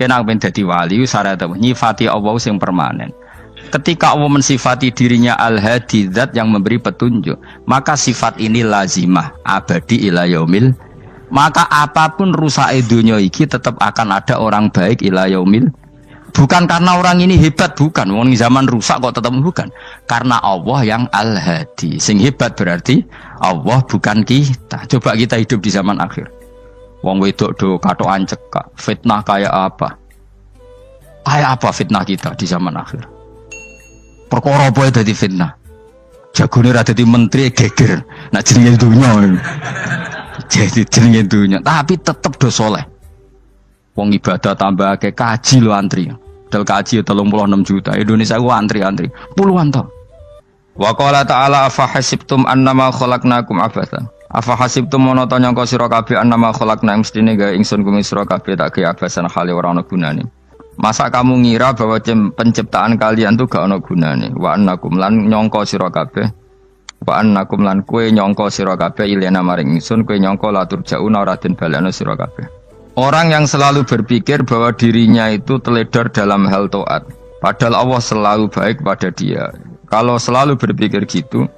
Kena ben dadi wali syarat nyifati Allah sing permanen. Ketika Allah mensifati dirinya Al-Hadi, zat yang memberi petunjuk, maka sifat ini lazimah abadi ila yaumil. Maka apapun rusak dunia iki tetap akan ada orang baik ila yaumil. Bukan karena orang ini hebat, bukan. Wong zaman rusak kok tetap bukan. Karena Allah yang Al-Hadi. Sing hebat berarti Allah bukan kita. Coba kita hidup di zaman akhir. Wong wedok do katokan cekak. Fitnah kayak apa? Kayak apa fitnah kita di zaman akhir? Perkara apa dadi fitnah? Jagone ra dadi menteri geger. Nak jenenge dunya. Jadi jenenge dunya, tapi tetep do saleh. Wong ibadah tambah ke kaji lo antri. Dal kaji 36 juta. Indonesia ku antri-antri puluhan tahun. Wa qala ta'ala afa hasibtum annama khalaqnakum abathan. Afa hasibtum monoto nyangka sira kabeh annama khalaqna mestine gawe ingsun kuwi sira kabeh tak gawe abasan khali ora ana gunane. Masa kamu ngira bahwa penciptaan kalian tuh gak ana gunane? Wa annakum lan nyangka sira kabeh. Wa annakum lan kowe nyangka sira kabeh ilena maring ingsun kowe nyangka latur jauna ora den balekno sira kabeh. Orang yang selalu berpikir bahwa dirinya itu teledor dalam hal taat, padahal Allah selalu baik pada dia. Kalau selalu berpikir gitu,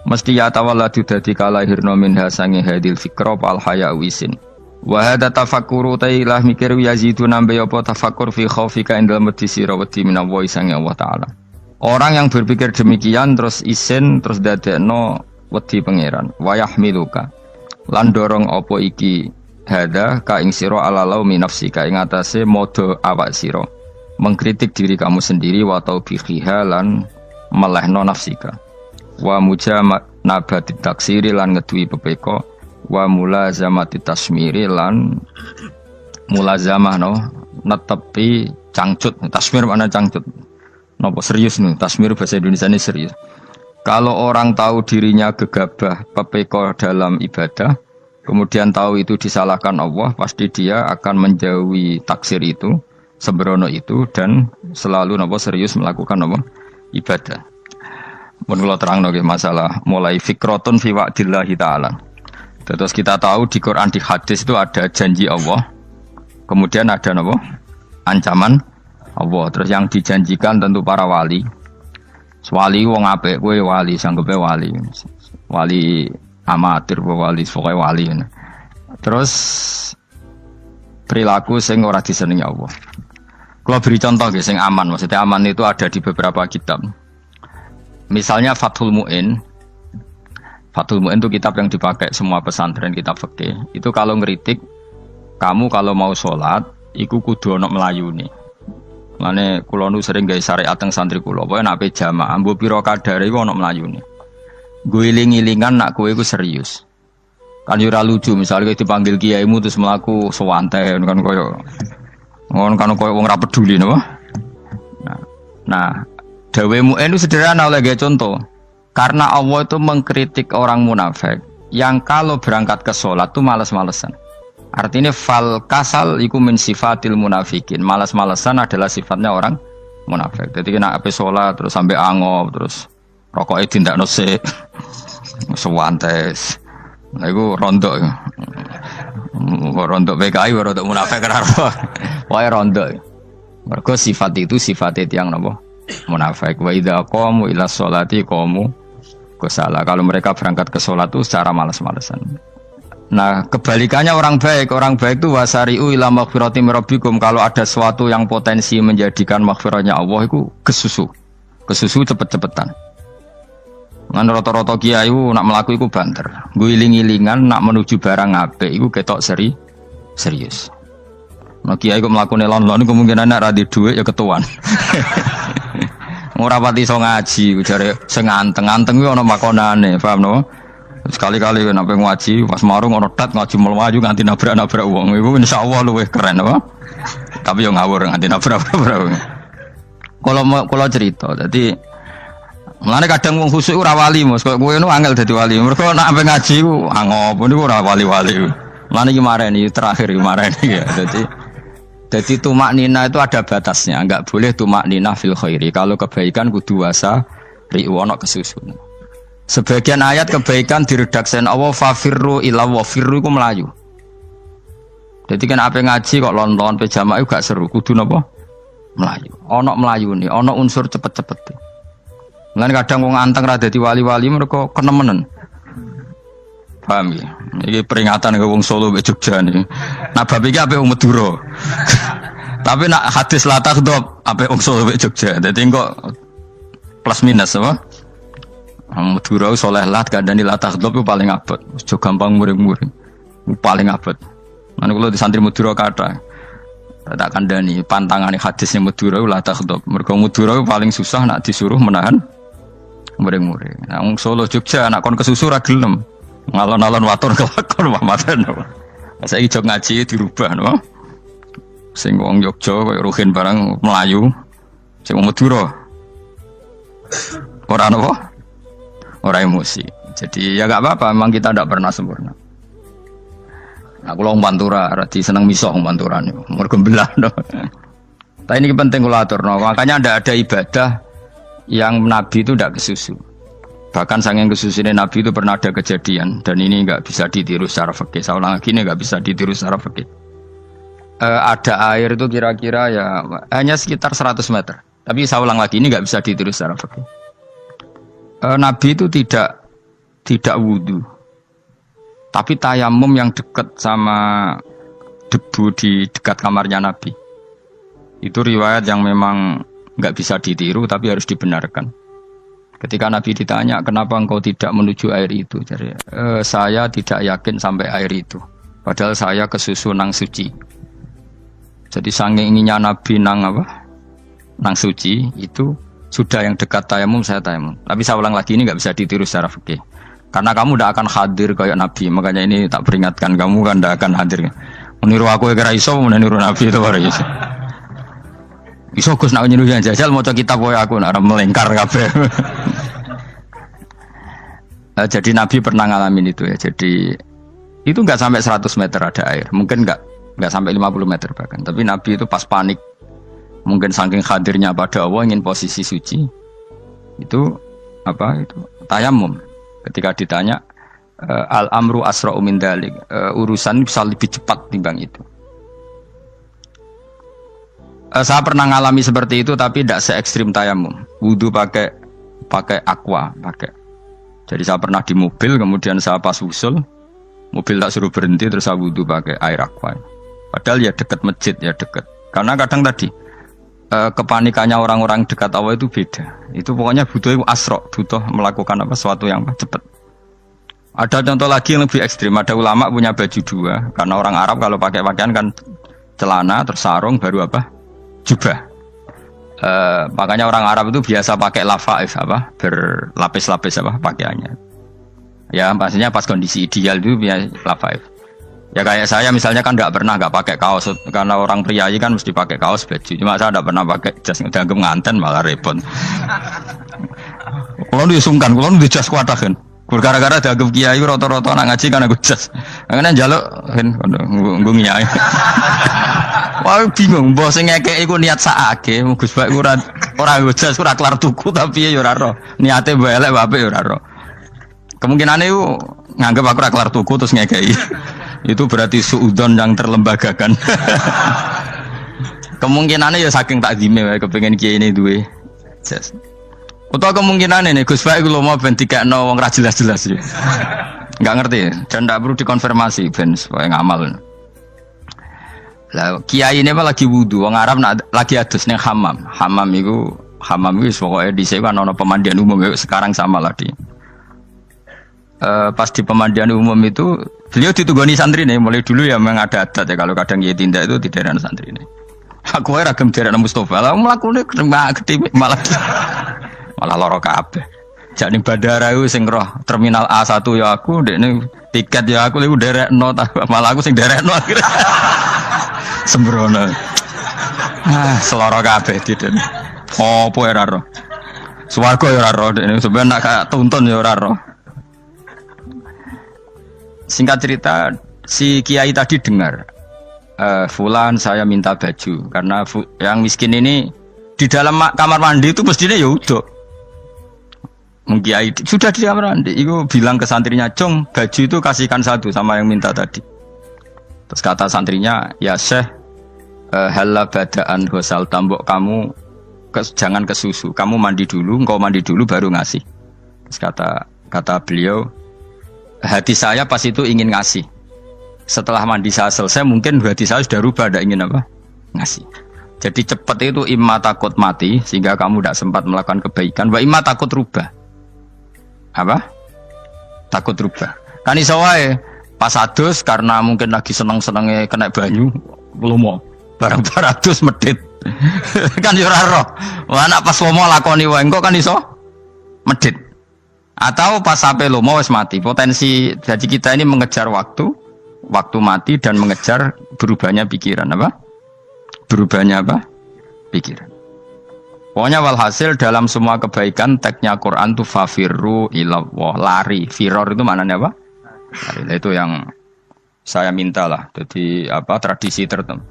mesti ya tawalladu dadi kalahirna minha sange hadil fikra pal haya wisin. Wa hadza tafakkuru tailah mikir yazidu nambe apa tafakkur fi khaufika indal medisi rawati minallahi sange Allah taala. Orang yang berpikir demikian terus isin terus dadekno wedi pangeran. Wa yahmiluka lan dorong apa iki hadza ka ing sira alalau min nafsika ing atase modo awak sira. Mengkritik diri kamu sendiri wa taubihiha lan melehno nafsika. Wa mujamanabati taksiri lan ngeduwi pepeko wa mulazamati tasmiri lan mulazamah no netepi cangcut. Tasmir mana cangcut? Napa serius nih? Tasmir bahasa Indonesia ini serius. Kalau orang tahu dirinya gegabah pepeko dalam ibadah, kemudian tahu itu disalahkan Allah, pasti dia akan menjauhi taksir itu, sembrono itu, dan selalu napa serius melakukan napa ibadah. Mun kula terangno nggih masalah mulai fikrotun fi wa'dillahi ta'ala. Terus kita tahu di Quran di hadis itu ada janji Allah. Kemudian ada napa? Ancaman Allah. Terus yang dijanjikan tentu para wali. Wali wong apik kowe wali, sanggepe wali. Wali amatir wali pokoke wali. Terus perilaku sing ora disenengi Allah. Kalau beri contoh nggih sing aman, maksudnya aman itu ada di beberapa kitab. Misalnya Fathul Mu'in. Fathul Mu'in itu kitab yang dipakai semua pesantren, kitab fikih. Itu kalau ngeritik, kamu kalau mau sholat, iku kudu ana melayune. Lane kula nu sering gawe syariat teng santri kula, pokoke nek ape jamaah, mbok pira kadare iku ana melayune. Guling-gilingan nak kowe iku serius. Kan yo ora lucu, misalnya dipanggil kiaimu terus mlaku sewantai kan koyo ngono kan koyo wong ora peduli napa. Nah, dawe Mu'in itu sederhana oleh gawe contoh. Karena Allah itu mengkritik orang munafik yang kalau berangkat ke sholat itu malas-malesan. Artinya fal kasal iku min sifatil munafikin. Malas-malesan adalah sifatnya orang munafik. Jadi kena ape sholat terus sampai angop terus rokoknya tindak nose sewantes. Nah itu rondok. Rondok PKI rondok munafik kenapa? Wah rondok. Mergo sifat itu sifatnya tiang napa? Munafik. Wa idza qamu ila sholati qamu kusala. Kalau mereka berangkat ke sholat itu secara malas-malesan. Nah kebalikannya orang baik itu wasari'u ila maghfirati mirabbikum. Kalau ada sesuatu yang potensi menjadikan maghfirahnya Allah itu kesusu cepet-cepetan. Ngan rata-rata kiai nak melaku itu banter. Guling-gilingan nak menuju barang apik itu ketok serius. Nah kiai kok mlakune lon-lon kemungkinan nek ra di dhuwit ya ketuan. Ora pati iso ngaji, jare sing anteng-anteng kuwi ana makonane, paham no? Sekali-kali nek ngaji pas marung ana tat ngaji mlayu nganti nabrak-nabrak wong. Iku insyaallah luwih keren apa? Tapi yo ngawur nganti nabrak-nabrak wong. Kalau cerita, jadi mulane kadang wong khusuk ora wali, Mas. Kok kowe nu angel dadi wali. Mergo nek ampe ngaji ku angop niku ora wali-wali. Mulane iki mareni terakhir iki mareni ya. Jadi tumak nina itu ada batasnya, enggak boleh tumak nina fil khairi. Kalau kebaikan kudu wasa ri'wana kesusun. Sebagian ayat kebaikan diredaksikan Allah fafirru ila wa firru iku melayu. Jadi kan apa ngaji kok lonton pe jamaah gak seru, kudu napa? Melayu. Ana melayune, ana unsur cepet-cepet. Lan kadang wong anteng ra dadi wali-wali mereka kenemenen. Paham ya? Iki peringatan ke wong Solo mbek Jogja niki. Nah bab iki apik wong Madura. Tapi nak hadis la takhdhab apik wong Solo mbek Jogja. Dadi kok plus minus apa? Wong Madura saleh lah kandhani la takhdhab ku paling abot. Aja gampang muring-muring. Paling abot. Lan kula di santri Madura kathah. Tak kandhani pantangane hadisnya Madura la takhdhab. Mergo Madura paling susah nak disuruh menahan muring-muring. Nah wong Solo Jogja nak kon kesusu ra gelem. Ngalon-alon watur kelakon Muhammadan. Saiki jog ngaji dirubah no. Sing wong Jogja koyo Ruhin barang Melayu. Sing wong Madura ora napa? Ora emosi. Jadi ya enggak apa-apa, memang kita tidak pernah sempurna. Aku wong Pantura, radi seneng misah wong Pantura niku. Mergo belah no. Tapi ini penting kula aturno. Makanya ada ibadah yang Nabi itu tidak kesusu. Bahkan saking kesusunya Nabi itu pernah ada kejadian dan ini nggak bisa ditiru secara fikih. Saya ulang lagi ini nggak bisa ditiru secara fikih. Ada air itu kira-kira ya hanya sekitar 100 meter. Tapi saya ulang lagi ini nggak bisa ditiru secara fikih. Nabi itu tidak wudu, tapi tayamum yang dekat sama debu di dekat kamarnya Nabi. Itu riwayat yang memang nggak bisa ditiru tapi harus dibenarkan. Ketika Nabi ditanya, kenapa engkau tidak menuju air itu? Jadi, saya tidak yakin sampai air itu. Padahal saya kesusu nang suci. Jadi saking inginnya Nabi nang suci, itu sudah yang dekat tayamum, saya tayamum. Tapi saya ulang lagi, ini nggak bisa ditiru secara fikih. Karena kamu tidak akan hadir kayak Nabi. Makanya ini tak peringatkan, kamu kan tidak akan hadir. Meniru aku ya kira iso, meniru Nabi itu baru iso. Iso Gus nak nyuruh yang jajal maca kitab koyo aku nak melengkar kabeh. Jadi Nabi pernah ngalamin itu ya. Jadi itu enggak sampai 100 meter ada air. Mungkin enggak sampai 50 meter bahkan. Tapi Nabi itu pas panik. Mungkin saking hadirnya pada Allah ingin posisi suci. Itu itu tayamum. Ketika ditanya al-amru asra'u min dzalik. Urusan bisa lebih cepat timbang itu. Saya pernah ngalami seperti itu tapi tidak se ekstrim tayamum. Wudu pakai aqua, pakai. Jadi saya pernah di mobil, kemudian saya pas usul, mobil tak suruh berhenti terus saya wudu pakai air aqua. Padahal ya dekat masjid ya dekat. Karena kadang tadi kepanikannya orang-orang dekat Allah itu beda. Itu pokoknya butuh asro, butuh melakukan sesuatu yang cepat. Ada contoh lagi yang lebih ekstrim. Ada ulama punya baju dua. Karena orang Arab kalau pakai pakaian kan celana terus sarung baru jubah. Makanya orang Arab itu biasa pakai lafaif berlapis-lapis pakaiannya. Ya maksudnya pas kondisi ideal itu biasa lafaif. Ya kayak saya misalnya kan nggak pakai kaos karena orang priayi kan mesti pakai kaos baju. Cuma saya tidak pernah pakai jas dianggap nganten malah repot. Kalau disungkan, kalau di jas kuatah kan. Gara-gara dianggap kiai rata-rata nak ngaji kan aku jas. Karena jaluk kan nggunyai. Wah bingung, mbok sing ngekeki iku niat sakake, Gus Bak ora jas ora kelar tuku tapi ya ora ro. Niate mbok elek apik ya ora ro. Kemungkinane iku nganggep aku ora kelar tuku terus ngekeki. Itu berarti suudzon yang terlembagakan. Kemungkinane ya saking takzime wae kepengin kiai ini duwe jas. Utawa kemungkinane nih Gus Bak iku lho mau ben dikekno wong ra jelas-jelas ya. Enggak ngerti dan ndak perlu dikonfirmasi ben supaya ngamal. Lah kiai ini lagi wudu, wong Arab lagi adus ning hammam. Hammam itu pokoknya di sini kan ono pemandian umum sekarang sama lah di. Pas di pemandian umum itu beliau ditunggoni santri nih, mulai dulu ya memang ada adat ya kalau kadang kiai tindak itu di daerah santri nih. Aku aja ragam daerah Mustafa, lah melakukannya gede malah loro kabeh. Jadi bandara itu sing roh terminal A1 ya aku, dekne tiket ya aku lagi derek no, malah aku sing derek no akhirnya. Sembrono. Seloro kabeh tidak. Apa ora ro. Swarga ya ora ro, ini sampeyan nak kayak tuntun ya ora ro. Singkat cerita, si kiai tadi dengar fulan saya minta baju karena yang miskin ini di dalam kamar mandi itu mestinya ya udah. Kiai sudah di kamar mandi, itu bilang ke santrinya, "Cung, baju itu kasihkan satu sama yang minta tadi." Terus kata santrinya, ya Syekh, halla badaan ghusal tambok kamu jangan ke susu, kamu mandi dulu, engkau mandi dulu baru ngasih. Terus kata beliau, hati saya pas itu ingin ngasih. Setelah mandi saya selesai, mungkin hati saya sudah rubah, tidak ingin apa? Ngasih. Jadi cepat itu imma takut mati, sehingga kamu tidak sempat melakukan kebaikan, wa imma takut rubah. Apa? Takut rubah. Kan iso wae pas adus karena mungkin lagi seneng-senenge kena banyu, lumo. Barang 200 medit. Kan yo ora roh. Anak pas lomo lakoni wae engko kan iso medit. Atau pas sampai lomo wis mati. Potensi jadi kita ini mengejar waktu mati dan mengejar berubahnya pikiran apa? Berubahnya apa? Pikiran. Pokoknya walhasil dalam semua kebaikan teksnya Quran tuh fafirru ilallah, lari. Firor itu maknanya apa? Lari. Itu yang saya minta lah. Jadi apa tradisi tertentu.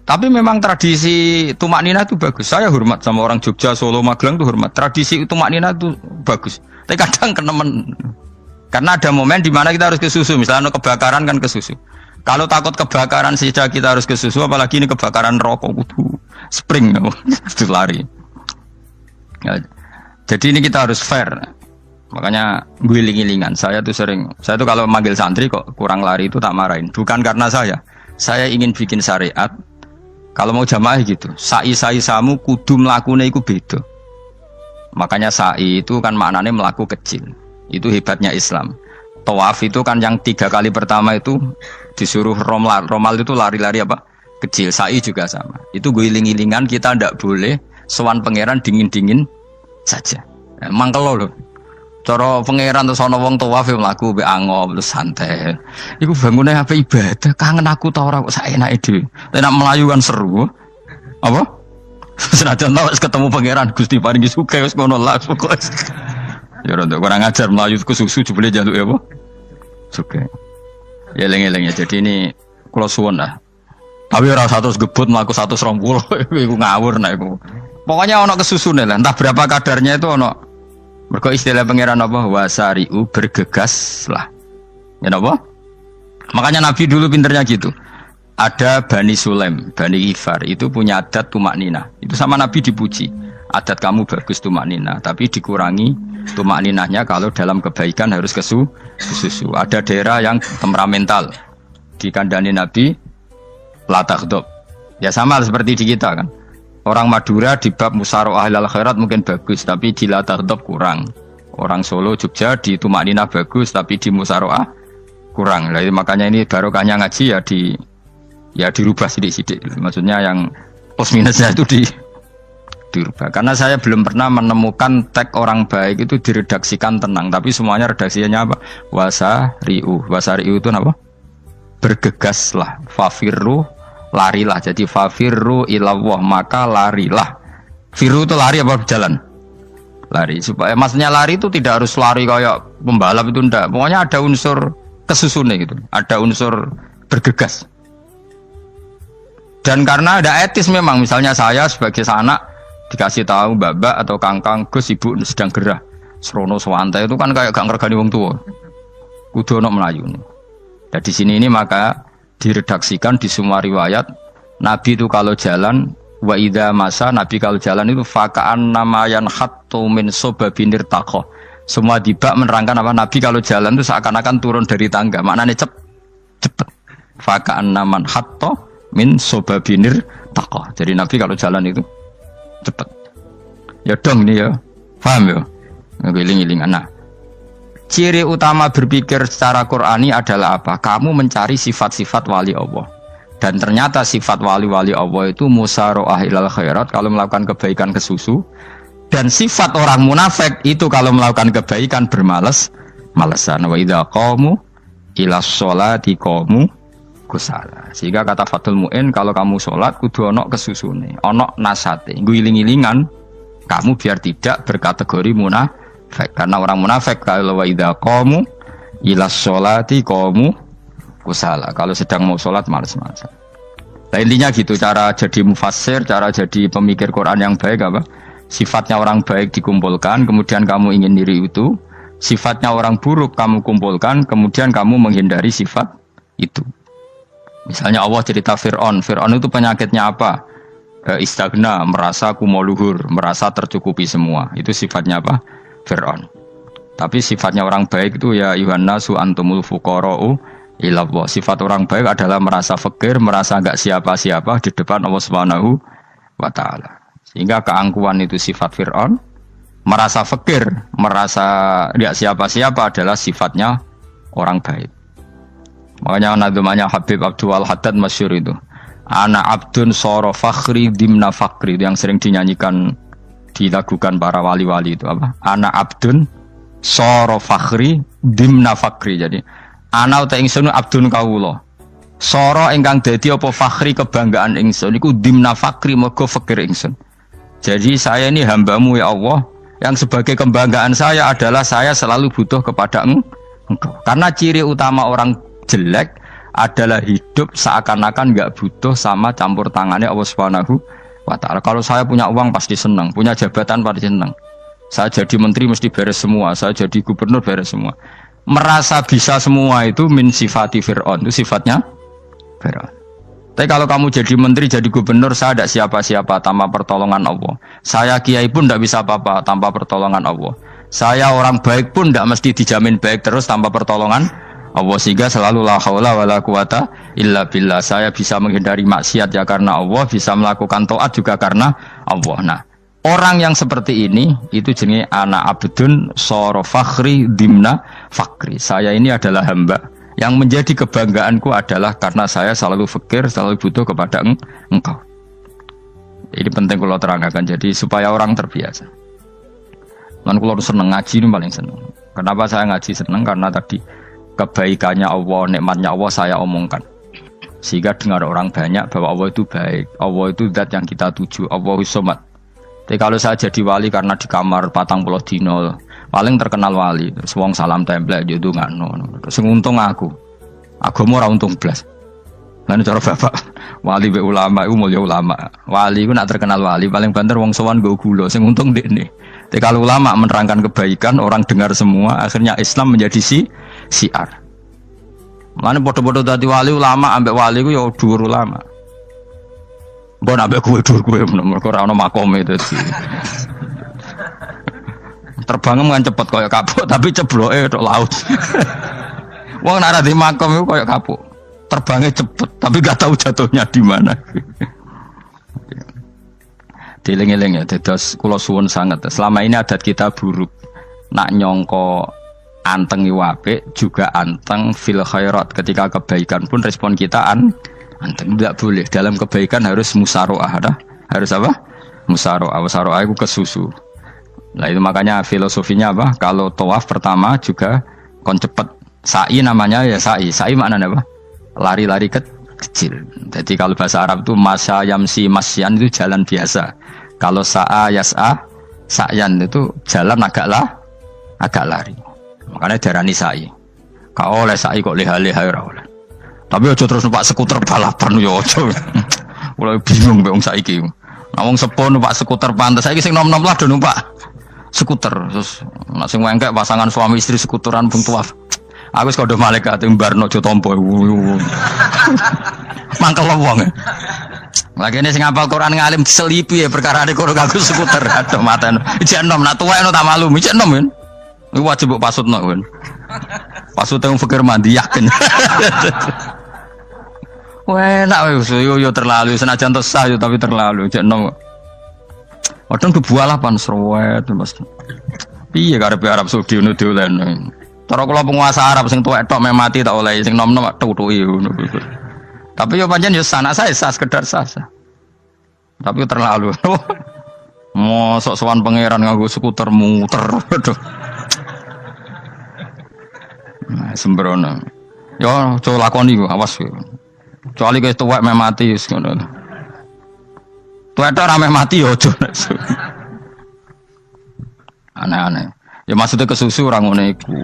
Tapi memang tradisi tumak nina itu bagus. Saya hormat sama orang Jogja, Solo, Magelang itu hormat. Tradisi tumak nina itu bagus. Tapi kadang kenemen. Karena ada momen di mana kita harus ke susu. Misalnya kebakaran kan ke susu. Kalau takut kebakaran saja kita harus ke susu, apalagi ini kebakaran rokok, spring, itu lari. Ya, jadi ini kita harus fair. Makanya guling-gilingan. Saya tuh kalau manggil santri kok kurang lari itu tak marahin. Bukan karena saya ingin bikin syariat. Kalau mau jamaah gitu, sa'i samu kudu mlakune iku beda. Makanya sa'i itu kan maknanya melaku kecil. Itu hebatnya Islam. Tawaf itu kan yang 3 kali pertama itu disuruh romal itu lari-lari apa? Kecil. Sa'i juga sama. Itu guling-gilingan kita ndak boleh sowan pangeran dingin-dingin saja. Emang kalau loh. Cara pangeran terus ana wong tawaf mlaku mbek angop terus santai. Iku bangune apa ibadah, kangen aku ta ora kok saenake dhewe. Nek melayu kan seru. Apa? Senajan tau ketemu pangeran Gusti paringi sugih wis ngono lah pokoke. Ya ora kurang ajar melayu ku susu jebule jaluk ya apa? Sugih. Ya eling-eling ya. Jadi ini kula suwun lah. Tapi ora 100 gebut mlaku 120 iku ngawur nek iku. Pokoknya ana kesusune lah, entah berapa kadarnya itu ana. Mergo istilah pangeran apa? Wasari'u bergegaslah. Ya apa? Makanya Nabi dulu pinternya gitu. Ada Bani Sulaim, Bani Ifar itu punya adat tumak nina. Itu sama Nabi dipuji. Adat kamu bagus tumak nina, tapi dikurangi tumak ninahnya kalau dalam kebaikan harus ke susu. Ada daerah yang temperamental. Dikandani Nabi la taghdab. Ya sama seperti di kita kan. Orang Madura di bab musyaroah ilal khairat mungkin bagus, tapi di la taghdab kurang. Orang Solo, Jogja di tumak nina bagus, tapi di musyaroah kurang. Jadi makanya ini barokahnya ngaji ya dirubah sidik-sidik. Maksudnya yang plus minusnya itu dirubah. Karena saya belum pernah menemukan tag orang baik itu diredaksikan tenang, tapi semuanya redaksinya apa? Wasari'u. Wasari'u itu apa? Bergegaslah. Fafirru, larilah. Jadi fafirru ilallah, maka larilah. Firu itu lari apa berjalan? Lari. Supaya maksudnya lari itu tidak harus lari kayak pembalap itu enggak. Pokoknya ada unsur kesusunnya gitu. Ada unsur bergegas. Dan karena ada etis memang, misalnya saya sebagai anak dikasih tahu babak atau kangkang Gus ibu sedang gerah serono swantai itu kan kayak gak ngergani wong tua. Kudu ono melayu nih. Dan di sini ini maka diredaksikan di semua riwayat Nabi itu kalau jalan wa idza masa, Nabi kalau jalan itu fakaan namayan khattu min sobabinir taqo. Semua dibak menerangkan apa Nabi kalau jalan itu seakan-akan turun dari tangga. Maknanya cepet. Fakaan naman khattu min sobabinir taqo. Jadi Nabi kalau jalan itu cepet. Ya dong nih ya. Paham ya? Ngiling-ngilingan. Nah, ciri utama berpikir secara Qur'ani adalah apa? Kamu mencari sifat-sifat wali Allah. Dan ternyata sifat wali-wali Allah itu musyaroah ilal khairat, kalau melakukan kebaikan ke susu. Dan sifat orang munafik itu kalau melakukan kebaikan bermales-malesan. Wa idza qamu ila sholati qamu kusala. Sehingga kata Fathul Mu'in, kalau kamu sholat kudu ono kesusune, ono nasate, guling-gilingan kamu biar tidak berkategori munafik. Karena orang munafik kalau wa idza qamu ila sholati qamu kusala. Kalau sedang mau sholat malas-malasan. Nah, intinya gitu cara jadi mufassir, cara jadi pemikir Quran yang baik apa? Sifatnya orang baik dikumpulkan, kemudian kamu ingin diri itu. Sifatnya orang buruk kamu kumpulkan, kemudian kamu menghindari sifat itu. Misalnya Allah cerita Fir'aun. Fir'aun itu penyakitnya apa? Istagna, merasa kumoluhur, merasa tercukupi semua. Itu sifatnya apa? Fir'aun. Tapi sifatnya orang baik itu ya Yuhannasu antumul fuqara'u ilallah. Sifat orang baik adalah merasa fakir, merasa enggak siapa-siapa di depan Allah Subhanahu wa taala. Sehingga keangkuhan itu sifat Fir'aun, merasa fakir, merasa enggak siapa-siapa adalah sifatnya orang baik. Makanya nadumanya Habib Abdul Haddad masyhur itu. Ana abdun soro fakhri dimna fakri, itu yang sering dinyanyikan, dilakukan para wali-wali itu apa? Ana abdun soro fakhri dimna fakri. Jadi ana uta ingsun abdun kawula. Soro ingkang dadi apa fakhri kebanggaan ingsun iku dimna fakri mergo fakir ingsun. Jadi saya ini hambamu ya Allah, yang sebagai kebanggaan saya adalah saya selalu butuh kepada Engkau. Karena ciri utama orang jelek adalah hidup seakan-akan nggak butuh sama campur tangannya Allah Subhanahu wa taala. Kalau saya punya uang pasti senang, punya jabatan pasti senang. Saya jadi menteri mesti beres semua, saya jadi gubernur beres semua. Merasa bisa semua itu min sifati Fir'aun, itu sifatnya Fir'aun. Tapi kalau kamu jadi menteri, jadi gubernur, saya tidak siapa-siapa tanpa pertolongan Allah. Saya kiai pun tidak bisa apa-apa tanpa pertolongan Allah. Saya orang baik pun tidak mesti dijamin baik terus tanpa pertolongan Allah, sehingga selalu la haula wala quwata illa billah. Saya bisa menghindari maksiat ya karena Allah, bisa melakukan taat juga karena Allah. Nah, orang yang seperti ini itu jenenge ana abdun soro fakhri dimna fakri. Saya ini adalah hamba yang menjadi kebanggaanku adalah karena saya selalu fakir, selalu butuh kepada Engkau. Ini penting kalau terangkan, jadi supaya orang terbiasa. Dan kalau seneng ngaji ini paling seneng. Kenapa saya ngaji seneng? Karena tadi kebaikannya Allah, nikmatnya Allah saya omongkan. Sehingga dengar orang banyak bahwa Allah itu baik. Allah itu zat yang kita tuju. Allahus Somad. Tapi kalau saya jadi wali karena di kamar 40 dino, paling terkenal wali. Terus wong salam template yo ndongakno. Terus untung aku. Agama ora untung blas. Lan cara bapak wali be ulama iku mulya ulama. Wali iku nak terkenal wali paling banter wong sowan nggo gula sing untung ndekne. Tapi kalau ulama menerangkan kebaikan, orang dengar semua, akhirnya Islam menjadi siar. Mana bodoh-bodoh tadi wali ulama, ambek wali ku ya dhuwur ulama. Mbok ambek kowe dhuwur kowe mergo ora ono makome dadi. Terbang kan cepet koyo kapuk tapi cebloke tok laut. Wong nek ora di makom iku koyo kapuk. Terbangnya cepet tapi gak tahu jatuhnya di mana. Dieling-eling ya, dados kula suwun sangat. Selama ini adat kita buruk. Nak nyongko anteng apik juga anteng fil khairat. Ketika kebaikan pun respon kita anteng. Tidak boleh. Dalam kebaikan harus musaroah. Harus apa? Musaroah. Musaroah itu kesusu. Nah itu makanya filosofinya apa? Kalau tawaf pertama juga kon cepet. Sa'i namanya ya sa'i. Sa'i maknanya apa? Lari-lari kecil. Jadi kalau bahasa Arab itu masya yamsi masyan itu jalan biasa. Kalau sa'a yas'a sa'yan itu jalan agak lari. Makanya darani sa'i. Kau oleh sa'i kok leha-leha ora oleh. Tapi aja terus numpak skuter balapan yo aja. Mulai bingung mbek wong saiki. Nah wong sepo numpak skuter pantes saiki sing nom-nom lah do numpak skuter. Terus nek sing wengkek pasangan suami istri skuteran bung tuaf. Aku wis kodho malaikat mbarno aja tampa. Mangkel wong. Lagi ini sing hafal Quran ngalim diselipi ya perkara ade kono aku skuter aduh maten. Ijek enom nak tuwek no tak malu, ijek enom kan. Iku wajib mbok pasutno kan. Pasut teng fikir mandi yakin. Wah, nak yo terlalu senajan to sah yo tapi terlalu ijek enom. Wadon kebualapan serwet Mas. Piye karepe Arab Saudi ngono diolehno. Cara kula penguasa Arab sing tuwek tok meh mati tak oleh sing nom-nom tutuki ngono. Tapi yo pancen yo sana saya sah sekedar sah. Tapi terlalu. Mosok sowan pangeran nganggo skuter muter. Aduh. Nah, sembrono. Yo coba lakoni kok awas yo. Kecuali guys tuwek meh mati wis ngono. Tuwek tok ora meh mati yo aja. Aneh-aneh. Ya maksudnya kesusu orang ngono iku.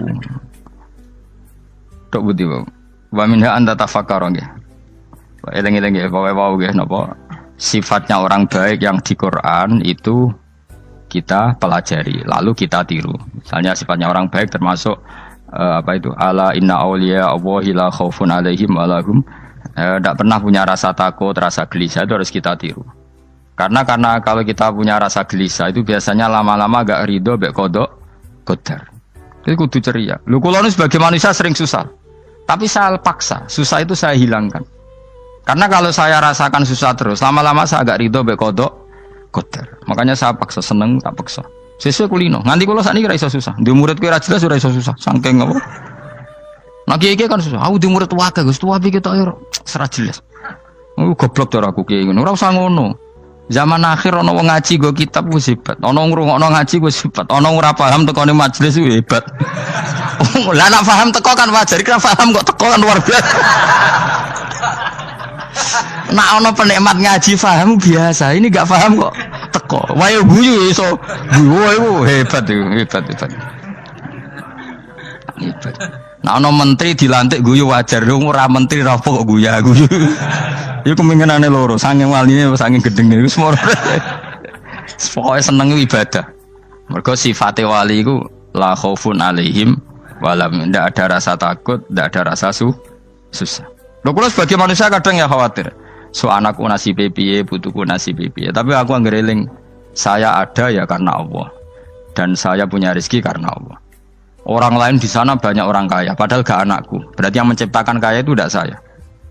Tok budi wae. Wa minha anta tafakkar nggih. Eleng-eleng ya, bawa-bawa nggih napa? Sifatnya orang baik yang di Quran itu kita pelajari, lalu kita tiru. Misalnya sifatnya orang baik termasuk apa itu? Ala inna auliya Allahi la khaufun alaihim wa lahum Tidak pernah punya rasa takut, rasa gelisah itu harus kita tiru. Karena kalau kita punya rasa gelisah itu biasanya lama-lama agak ridho, bek kodok, kodar. Itu kudu ceria. Lu kalau sebagai manusia sering susah, tapi saya paksa, susah itu saya hilangkan. Karena kalau saya rasakan susah terus, lama-lama saya agak ridho, bek kodok, kodar. Makanya saya paksa, seneng tak paksa. Sesuai kulino. Nganti kalau saat ini rasa susah. Di murid kira jelas sudah rasa susah. Sangking apa? Nah kiai kan susah. Aku di murid wakil, Gus tua kita air serat jelas. Goblok cara aku kiai ngono. Ora usah ngono. Zaman akhir ono wong ngaji go kitab wis hebat. Ono ngrungokno ngaji wis hebat. Ono ora paham tekone majelis wis hebat. Lah nek paham teko kan wajar, kira paham kok teko kan luar biasa. Nak ono penikmat ngaji paham biasa. Ini gak paham kok teko. Wae guyu iso. Guyu hebat itu, hebat. Hebat. Nah, ono menteri dilantik guyu wajar, ora menteri rapo kok guyu. Iku kemungkinane loro, saking waline saking gedenge iku semua. Pokoke seneng ibadah. Mergo sifate wali iku la khaufun alaihim walam, ndak ada rasa takut, ndak ada rasa susah. Lho kula sebagai manusia kadang ya khawatir. So anakku nasibe piye, putuku nasibe piye. Tapi aku anggere eling saya ada ya karena Allah. Dan saya punya rezeki karena Allah. Orang lain di sana banyak orang kaya, padahal gak anakku. Berarti yang menciptakan kaya itu tidak saya.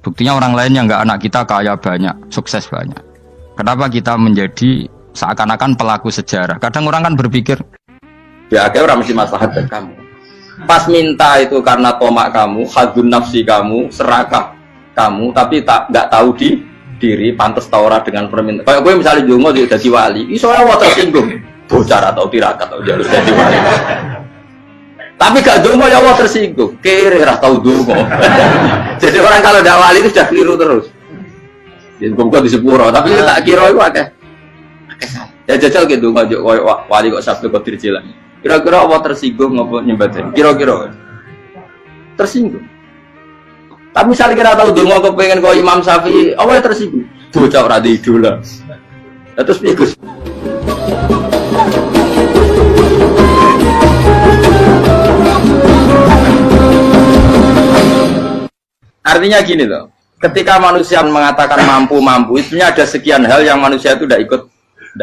Buktinya orang lain yang gak anak kita kaya banyak, sukses banyak. Kenapa kita menjadi seakan-akan pelaku sejarah? Kadang orang kan berpikir, ya akhirnya orang mesti maslahat dan kamu. Pas minta itu karena tomak kamu, hadun nafsi kamu, serakah kamu, tapi nggak tahu diri, pantas taura dengan permintaan. Kayak gue misalnya jongo jadi wali, ini soalnya tersinggung, bocor atau tirakat atau jalur jadi wali. Tapi gak dungo ya Allah tersinggung, kiri rasa tahu dungo. Jadi orang kalau tidak wali itu sudah keliru terus. Jadi gue di sepuro, tapi tak kira itu akeh. Ya jajal gitu ngajak wali kok sabtu kok dirjilan. Kira-kira Allah tersinggung ngopo nyembatin? Kira-kira tersinggung. Tapi misalnya kira tahu dungo kok pengen kau Imam Syafi'i, Allah tersinggung. Bocah ora di idola. Terus bagus. Artinya gini loh, ketika manusia mengatakan mampu, sebenarnya ada sekian hal yang manusia itu tidak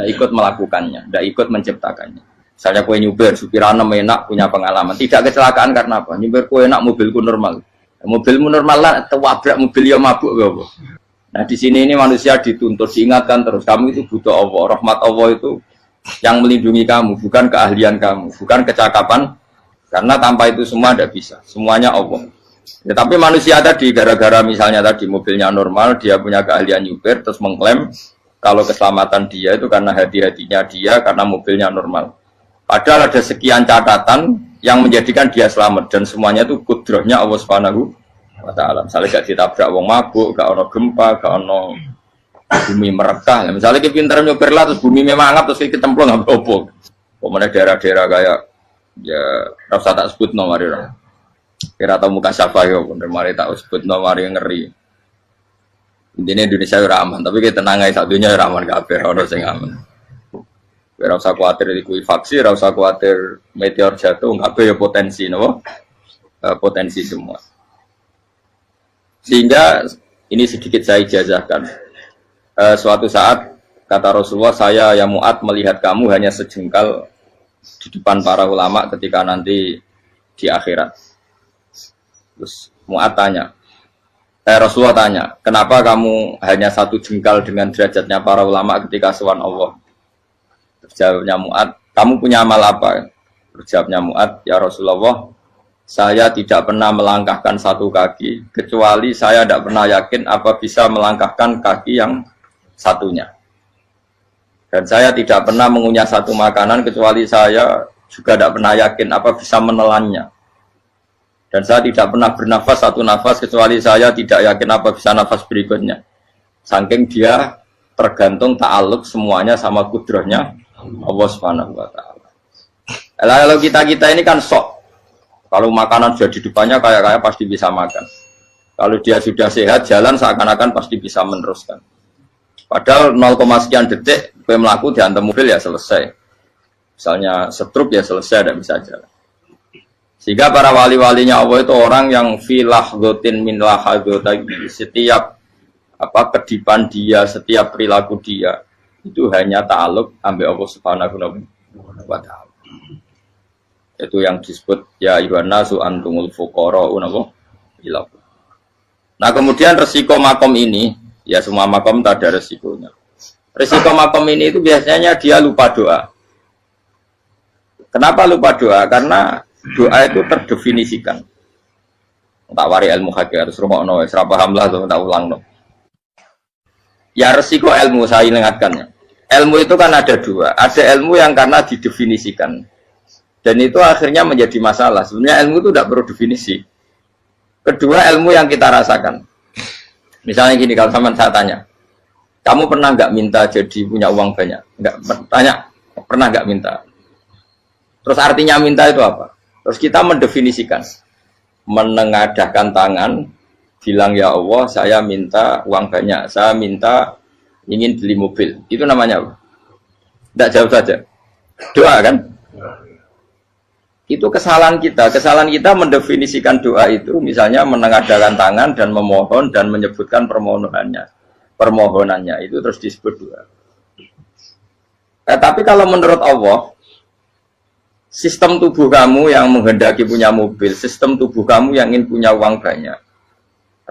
ikut melakukannya, tidak ikut menciptakannya. Misalnya kue nyuber, supiranem enak, punya pengalaman, tidak kecelakaan karena apa? Nyuber kue enak, mobilku normal, mobilmu normal lah, tewabrak mobil yang mabuk, gak. Nah di sini ini manusia dituntut, diingatkan terus, kamu itu butuh Allah, rahmat Allah itu yang melindungi kamu, bukan keahlian kamu, bukan kecakapan, karena tanpa itu semua tidak bisa, semuanya Allah. Ya, tapi manusia tadi gara-gara misalnya tadi mobilnya normal, dia punya keahlian nyupir, terus mengklaim kalau keselamatan dia itu karena hati-hatinya dia, karena mobilnya normal. Padahal ada sekian catatan yang menjadikan dia selamat dan semuanya itu kudrahnya Allah Subhanahu wa Ta'ala. Misalnya gak ditabrak wong mabuk, gak ono gempa, gak ono bumi merekah. Misalnya kita pintar nyupir lah, terus bumi memangap, terus kita templung nggak apa-apa. Pokoknya daerah-daerah kayak ya rasa tak sebut nomor itu. Kira tahu muka siapa ya, bener mari tak sebut nomor yang ngeri. Intinya Indonesia itu aman, tapi kita tenang aja satunya aman kabeh, orang sing aman. Ora usah khawatir likuifaksi, ora usah khawatir meteor jatuh, kabeh ya potensi, no? Potensi semua. Sehingga ini sedikit saya ijazahkan. Suatu saat kata Rasulullah, saya ya Mu'ad melihat kamu hanya sejengkal di depan para ulama ketika nanti di akhirat. Terus Mu'ad tanya, Rasulullah tanya, kenapa kamu hanya satu jengkal dengan derajatnya para ulama ketika sowan Allah? Terus jawabnya Mu'ad, kamu punya amal apa? Terus jawabnya Mu'ad, ya Rasulullah, saya tidak pernah melangkahkan satu kaki, kecuali saya tidak pernah yakin apa bisa melangkahkan kaki yang satunya. Dan saya tidak pernah mengunyah satu makanan, kecuali saya juga tidak pernah yakin apa bisa menelannya. Dan saya tidak pernah bernafas satu nafas kecuali saya tidak yakin apa bisa nafas berikutnya. Saking dia tergantung ta'aluk semuanya sama kudrahnya Allah Subhanahu wa Ta'ala. Kalau kita ini kan sok. Kalau makanan sudah di depannya kayak pasti bisa makan. Kalau dia sudah sehat jalan seakan-akan pasti bisa meneruskan. Padahal 0, sekian detik gue melaku dihantam mobil ya selesai. Misalnya stroke ya selesai dan bisa jalan. Sehingga para wali-walinya Allah itu orang yang filah gotin min lahadotagi, setiap kedipan dia, setiap perilaku dia itu hanya ta'aluk ambil Allah Subhanahu wa ta'ala. Itu yang disebut ya ayyuhan nasu antumul fuqara'u ila. Nah, kemudian resiko makom ini, ya semua makom tak ada resikonya. Resiko makom ini itu biasanya dia lupa doa. Kenapa lupa doa? Karena doa itu terdefinisikan. Tak wari ilmu hakikat terus rumokno wis ra paham lah tak ulang no. Ya resiko ilmu saya ingatkannya. Ilmu itu kan ada dua. Ada ilmu yang karena didefinisikan. Dan itu akhirnya menjadi masalah. Sebenarnya ilmu itu tidak perlu definisi. Kedua ilmu yang kita rasakan. Misalnya gini, kalau sama saya tanya, kamu pernah nggak minta jadi punya uang banyak? Nggak tanya, pernah nggak minta? Terus artinya minta itu apa? Terus kita mendefinisikan, menengadahkan tangan, bilang ya Allah, saya minta uang banyak, saya minta ingin beli mobil. Itu namanya apa? Tidak jauh saja. Doa kan? Itu kesalahan kita mendefinisikan doa itu, misalnya menengadahkan tangan dan memohon dan menyebutkan permohonannya itu terus disebut doa. Tapi kalau menurut Allah, sistem tubuh kamu yang menghendaki punya mobil, sistem tubuh kamu yang ingin punya uang banyak,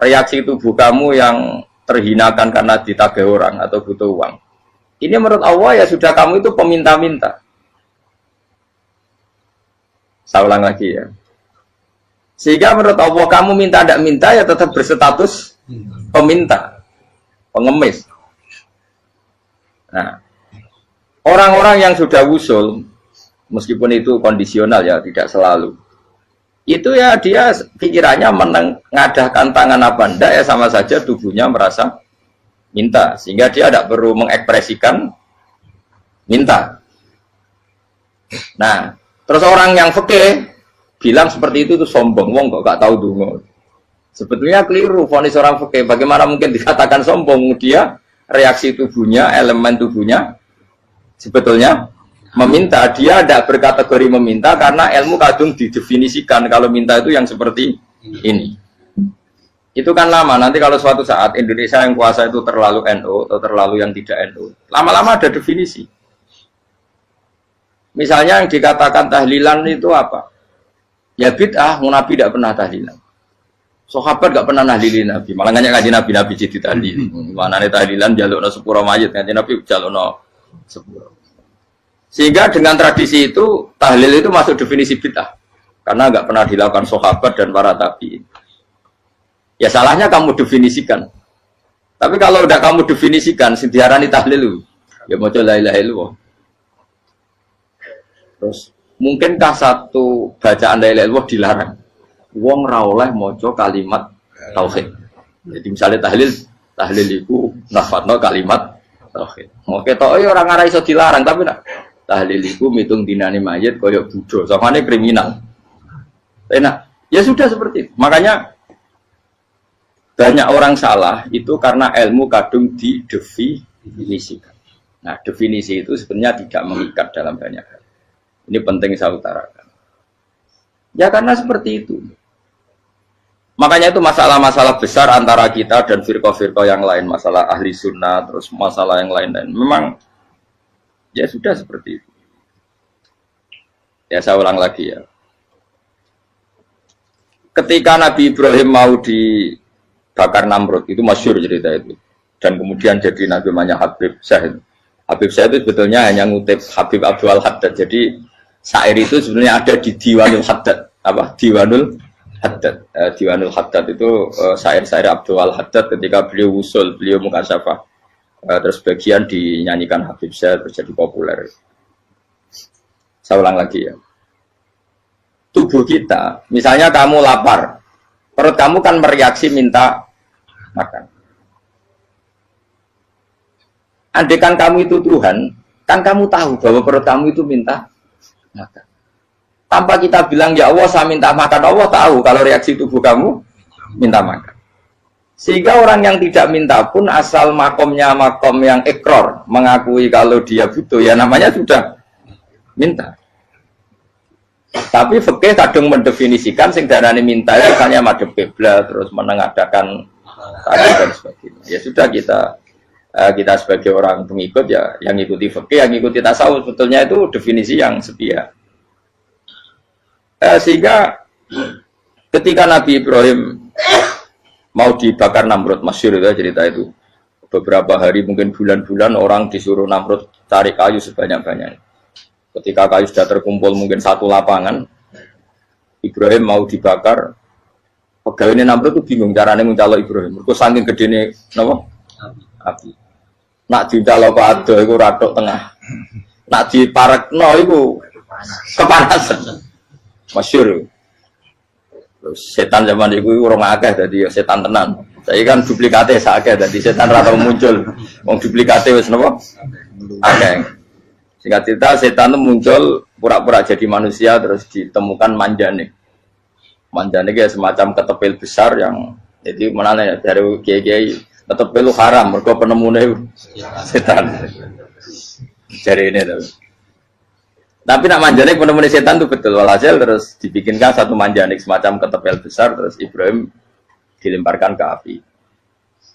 reaksi tubuh kamu yang terhinakan karena ditagih orang atau butuh uang, ini menurut Allah ya sudah kamu itu peminta-minta. Saya ulang lagi ya. Sehingga menurut Allah kamu minta tidak minta ya tetap berstatus peminta, pengemis. Nah, orang-orang yang sudah wusul, meskipun itu kondisional ya, tidak selalu. Itu ya dia pikirannya menengadahkan tangan apa enggak ya sama saja tubuhnya merasa minta. Sehingga dia tidak perlu mengekspresikan minta. Nah, terus orang yang fikih bilang seperti itu sombong, wong kok gak tahu dungo. Sebetulnya keliru vonis orang fikih. Bagaimana mungkin dikatakan sombong? Dia reaksi tubuhnya, elemen tubuhnya sebetulnya meminta. Dia tidak berkategori meminta karena ilmu kadung didefinisikan kalau minta itu yang seperti ini. Itu kan lama. Nanti kalau suatu saat Indonesia yang kuasa itu terlalu NU atau terlalu yang tidak NU, lama-lama ada definisi. Misalnya yang dikatakan tahlilan itu apa? Ya bid'ah, Nabi tidak pernah tahlilan. Sahabat tidak pernah nahlilin Nabi. Malah nggak ngaji Nabi jadi tahlil. Mana nih tahlilan jalukno sepuro mayit, ngaji Nabi jalukno sepuro. Sehingga dengan tradisi itu tahlil itu masuk definisi bid'ah. Karena nggak pernah dilakukan sahabat dan para tabi'in. Ya salahnya kamu definisikan. Tapi kalau udah kamu definisikan, diarani tahlil, ya mau la ilaha illallah. Terus mungkinkah satu bacaan la ilaha illallah dilarang? Wong ra oleh maca kalimat tauhid. Jadi misalnya tahlil iku nafatno kalimat tauhid. Oke tok ora ngara iso dilarang tapi nak tahlil iku mitung dinane mayit kaya budo, samane kriminal. Enak. Ya sudah seperti itu. Makanya banyak orang salah itu karena ilmu kadung didefinisikan. Nah, definisi itu sebenarnya tidak mengikat dalam banyak hal. Ini penting saya utarakan. Ya karena seperti itu. Makanya itu masalah-masalah besar antara kita dan firqah-firqah yang lain. Masalah ahli sunnah, terus masalah yang lain-lain. Memang, ya sudah seperti itu. Ya saya ulang lagi ya. Ketika Nabi Ibrahim mau dibakar Namrud, itu masyhur cerita itu. Dan kemudian jadi Nabi namanya Habib Syahid. Habib Syahid itu sebetulnya hanya ngutip Habib Abdul Haddad. Jadi syair itu sebenarnya ada di Diwanul Haddad. Apa? Diwanul Haddad. Diwanul Haddad itu syair-syair Abdul Haddad ketika beliau usul, beliau mukasyafah. Terus bagian dinyanyikan Habib Syahid terjadi populer. Saya ulang lagi ya. Tubuh kita, misalnya kamu lapar, perut kamu kan mereaksi minta makan. Andaikan kamu itu Tuhan, kan kamu tahu bahwa perut kamu itu minta makan. Tanpa kita bilang ya Allah saya minta makan, Allah tahu kalau reaksi tubuh kamu minta makan. Sehingga orang yang tidak minta pun asal makomnya makom yang ikror, mengakui kalau dia butuh, ya namanya sudah minta. Tapi fikih kadang mendefinisikan sing darane minta itu misalnya madhep kiblat terus menengadakan tadi dan sebagainya. Ya sudah kita sebagai orang pengikut ya yang ikuti fikih, yang ikuti tasawuf sebetulnya itu definisi yang sepihak. Sehingga ketika Nabi Ibrahim mau dibakar Namrud, masyhur itu cerita itu. Beberapa hari mungkin bulan-bulan orang disuruh Namrud cari kayu sebanyak-banyaknya. Ketika kayu sudah terkumpul mungkin satu lapangan, Ibrahim mau dibakar. Pegawainya Namrud itu bingung caranya mencalok Ibrahim. Mereka saking gedene napa? Api. Nak dicalok ke ado iku ratok tengah. Nak diparekno iku kepanasan. Masyhur. Setan zaman itu orang akeh dadi setan tenan. Saya kan duplikate sakake dadi setan ra tau muncul. Wong duplikate wis napa? Akeh. Singkat cerita setan itu muncul pura-pura jadi manusia terus ditemukan manjane. Manjane kayak semacam ketepil besar yang jadi menane dari kiai-kiai ketepil itu haram mergo penemune setan. Jari ini tuh. Tapi nak manjanik penemune setan itu betul walhasil terus dibikinkan satu manjanik semacam ketepil besar terus Ibrahim dilemparkan ke api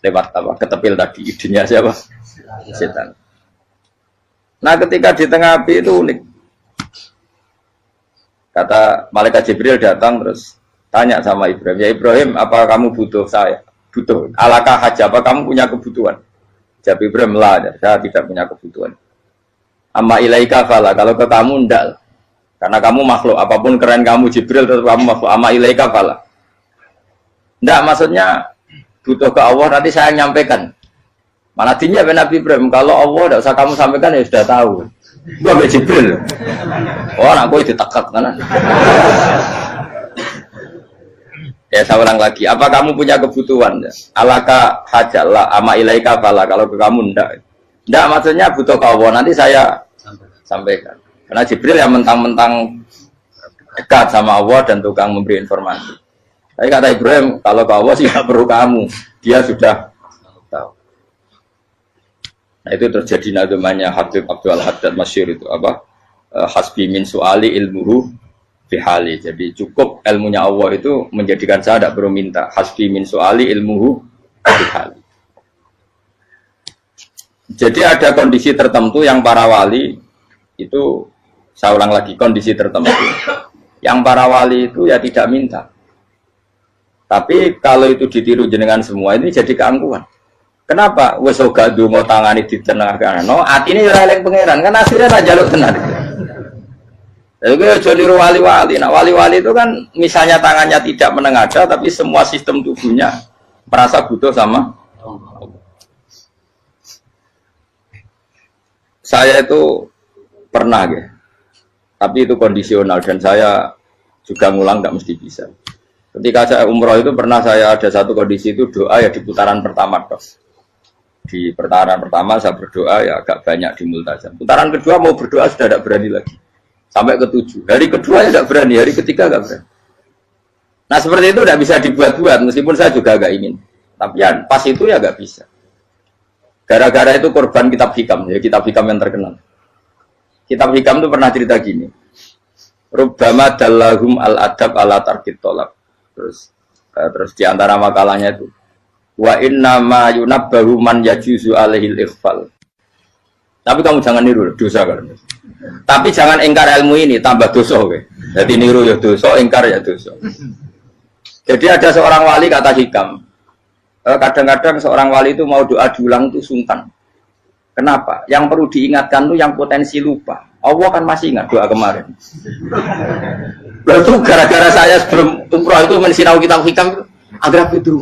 lewat apa ketepil tadi idenya siapa setan. Nah ketika di tengah api itu unik, kata malaikat Jibril datang terus tanya sama Ibrahim, ya Ibrahim apa kamu butuh saya? Butuh. Alakah haja apa kamu punya kebutuhan? Jawab Ibrahim lah, saya tidak punya kebutuhan. Amma ilaika fala, kalau ke kamu ndak, karena kamu makhluk apapun keren kamu Jibril tetap kamu makhluk. Amma ilaika fala. Ndak maksudnya butuh ke Allah nanti saya nyampaikan. Mana dinya Nabi Ibrahim kalau Allah tidak usah kamu sampaikan ya sudah tahu. Gua be Jibril. Oh, aku ditekak kan. Ya saya ulang lagi, apa kamu punya kebutuhan? Alaka hajalah ama ilaika fala, kalau ke kamu ndak. Ndak maksudnya butuh ke Allah nanti saya sampaikan. Karena Jibril yang mentang-mentang dekat sama Allah dan tukang memberi informasi. Tapi kata Ibrahim, kalau ke Allah sih tidak perlu kamu, dia sudah tahu. Nah itu terjadi namanya Habib Abdul Haddad masyhur itu apa? Hasbi min su'ali ilmuhu bihali. Jadi cukup ilmunya Allah itu menjadikan saya tidak perlu minta. Hasbi min su'ali ilmuhu bihali. Jadi ada kondisi tertentu yang para wali itu, saya ulang lagi, kondisi tertentu yang para wali itu ya tidak minta. Tapi kalau itu ditiru jenengan semua ini jadi keangkuhan. Kenapa? Wes ora ndonga tangane ditenengahkan. No, atine ora eling pangeran, kan akhirnya tak jaluk tenan. Jadi aja niru wali-wali. Nah, wali-wali itu kan misalnya tangannya tidak menengadah tapi semua sistem tubuhnya merasa butuh sama Allah. Saya itu pernah ya. Tapi itu kondisional dan saya juga ngulang tidak mesti bisa. Ketika saya umroh itu pernah saya ada satu kondisi itu doa ya di putaran pertama toh. Di putaran pertama saya berdoa ya agak banyak di multazam. Putaran kedua mau berdoa sudah tidak berani lagi. Sampai ke-7. Hari kedua ya tidak berani, hari ketiga tidak berani. Nah seperti itu tidak bisa dibuat-buat meskipun saya juga agak ingin. Tapi ya pas itu ya agak bisa. Gara-gara itu korban kitab hikam, ya kitab hikam yang terkenal. Kitab hikam itu pernah cerita gini. Rubbama dallahum al-adab ala tarkit tolak. Terus di antara makalahnya itu wa inna ma yunabbahu man yajuzu alaihil ikhfal. Tapi kamu jangan niru dosa kan. Tapi jangan ingkar ilmu ini tambah dosa kowe. Jadi niru ya dosa, ingkar ya dosa. Jadi ada seorang wali kata hikam. Kadang-kadang seorang wali itu mau doa diulang itu sungkan. Kenapa? Yang perlu diingatkan tuh yang potensi lupa. Allah kan masih ingat doa kemarin. Lalu gara-gara saya sebelum umroh itu mensinau kitab hikam agar itu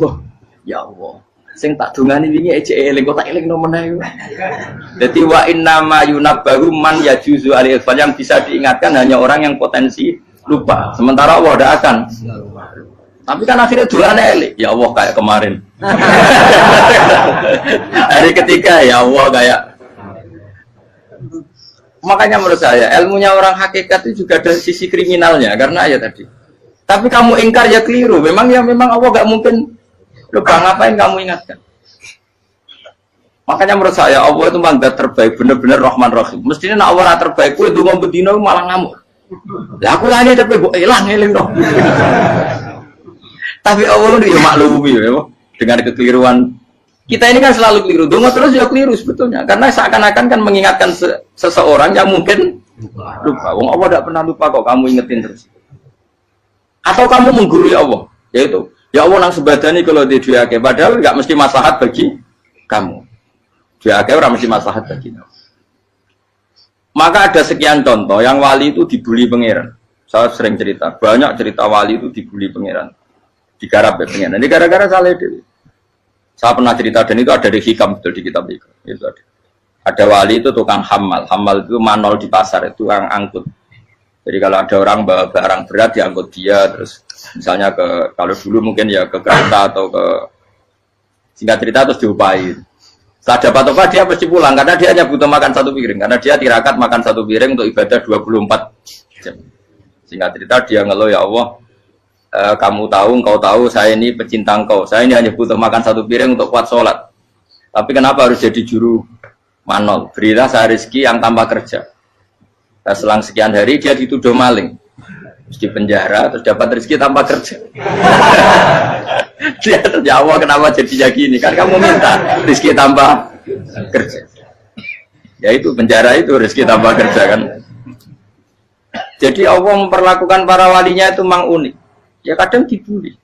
ya Allah. Sing tak dungani wingi ejek eling kok tak eling nomene. Dadi wa inna ma yunabbahu man yajuzu alil yang bisa diingatkan hanya orang yang potensi lupa. Sementara Allah tidak akan. Tapi kan akhirnya doanya eling. Ya Allah kayak kemarin. Hari ketiga ya Allah kayak. Makanya menurut saya ilmunya orang hakikat itu juga ada sisi kriminalnya karena ya tadi. Tapi kamu ingkar ya keliru. Memang Allah gak mungkin lupa, ngapain kamu ingatkan. Makanya menurut saya Allah itu mandat terbaik, benar-benar Rahman Rahim. Mestinya nak Allah terbaik, itu ngomong bedino malah ngamuk. Lah aku lali tapi kok hilang eling dong. Tapi Allah itu ya maklumi ya, dengan kekeliruan. Kita ini kan selalu keliru, donga terus ya keliru sebetulnya. Karena seakan-akan kan mengingatkan seseorang yang mungkin lupa. Wong Allah tidak pernah lupa kok, kamu ingetin terus. Atau kamu menggurui Allah, yaitu ya Allah nang sebadani kalau di duake, padahal nggak mesti maslahat bagi kamu. Duake orang mesti maslahat bagi kamu. Maka ada sekian contoh yang wali itu dibully pangeran. Saya sering cerita, banyak cerita wali itu dibully pangeran, digarap ya pangeran. Ini gara-gara salah dewi. Saya pernah cerita dan itu ada di hikam betul di kitab itu. Itu ada wali itu tukang hamal itu manol di pasar itu tukang angkut. Jadi kalau ada orang bawa barang berat diangkut dia, terus misalnya kalau dulu mungkin ya ke kereta atau ke singkat cerita terus diupain. Setelah dapat apa dia pasti pulang karena dia hanya butuh makan satu piring karena dia tirakat makan satu piring untuk ibadah 24 jam. Singkat cerita dia ngeluh ya Allah. Kamu tahu, engkau tahu, saya ini pecinta engkau. Saya ini hanya butuh makan satu piring untuk kuat sholat. Tapi kenapa harus jadi juru manol? Berilah saya rezeki yang tanpa kerja. Nah, selang sekian hari dia dituduh maling. Terus di penjara, terus dapat rezeki tanpa kerja. Dia terjawab kenapa jadinya gini? Kan kamu minta rezeki tanpa kerja. Ya itu penjara itu rezeki tanpa kerja kan. Jadi Allah memperlakukan para walinya itu memang unik. Ya kadang dibully.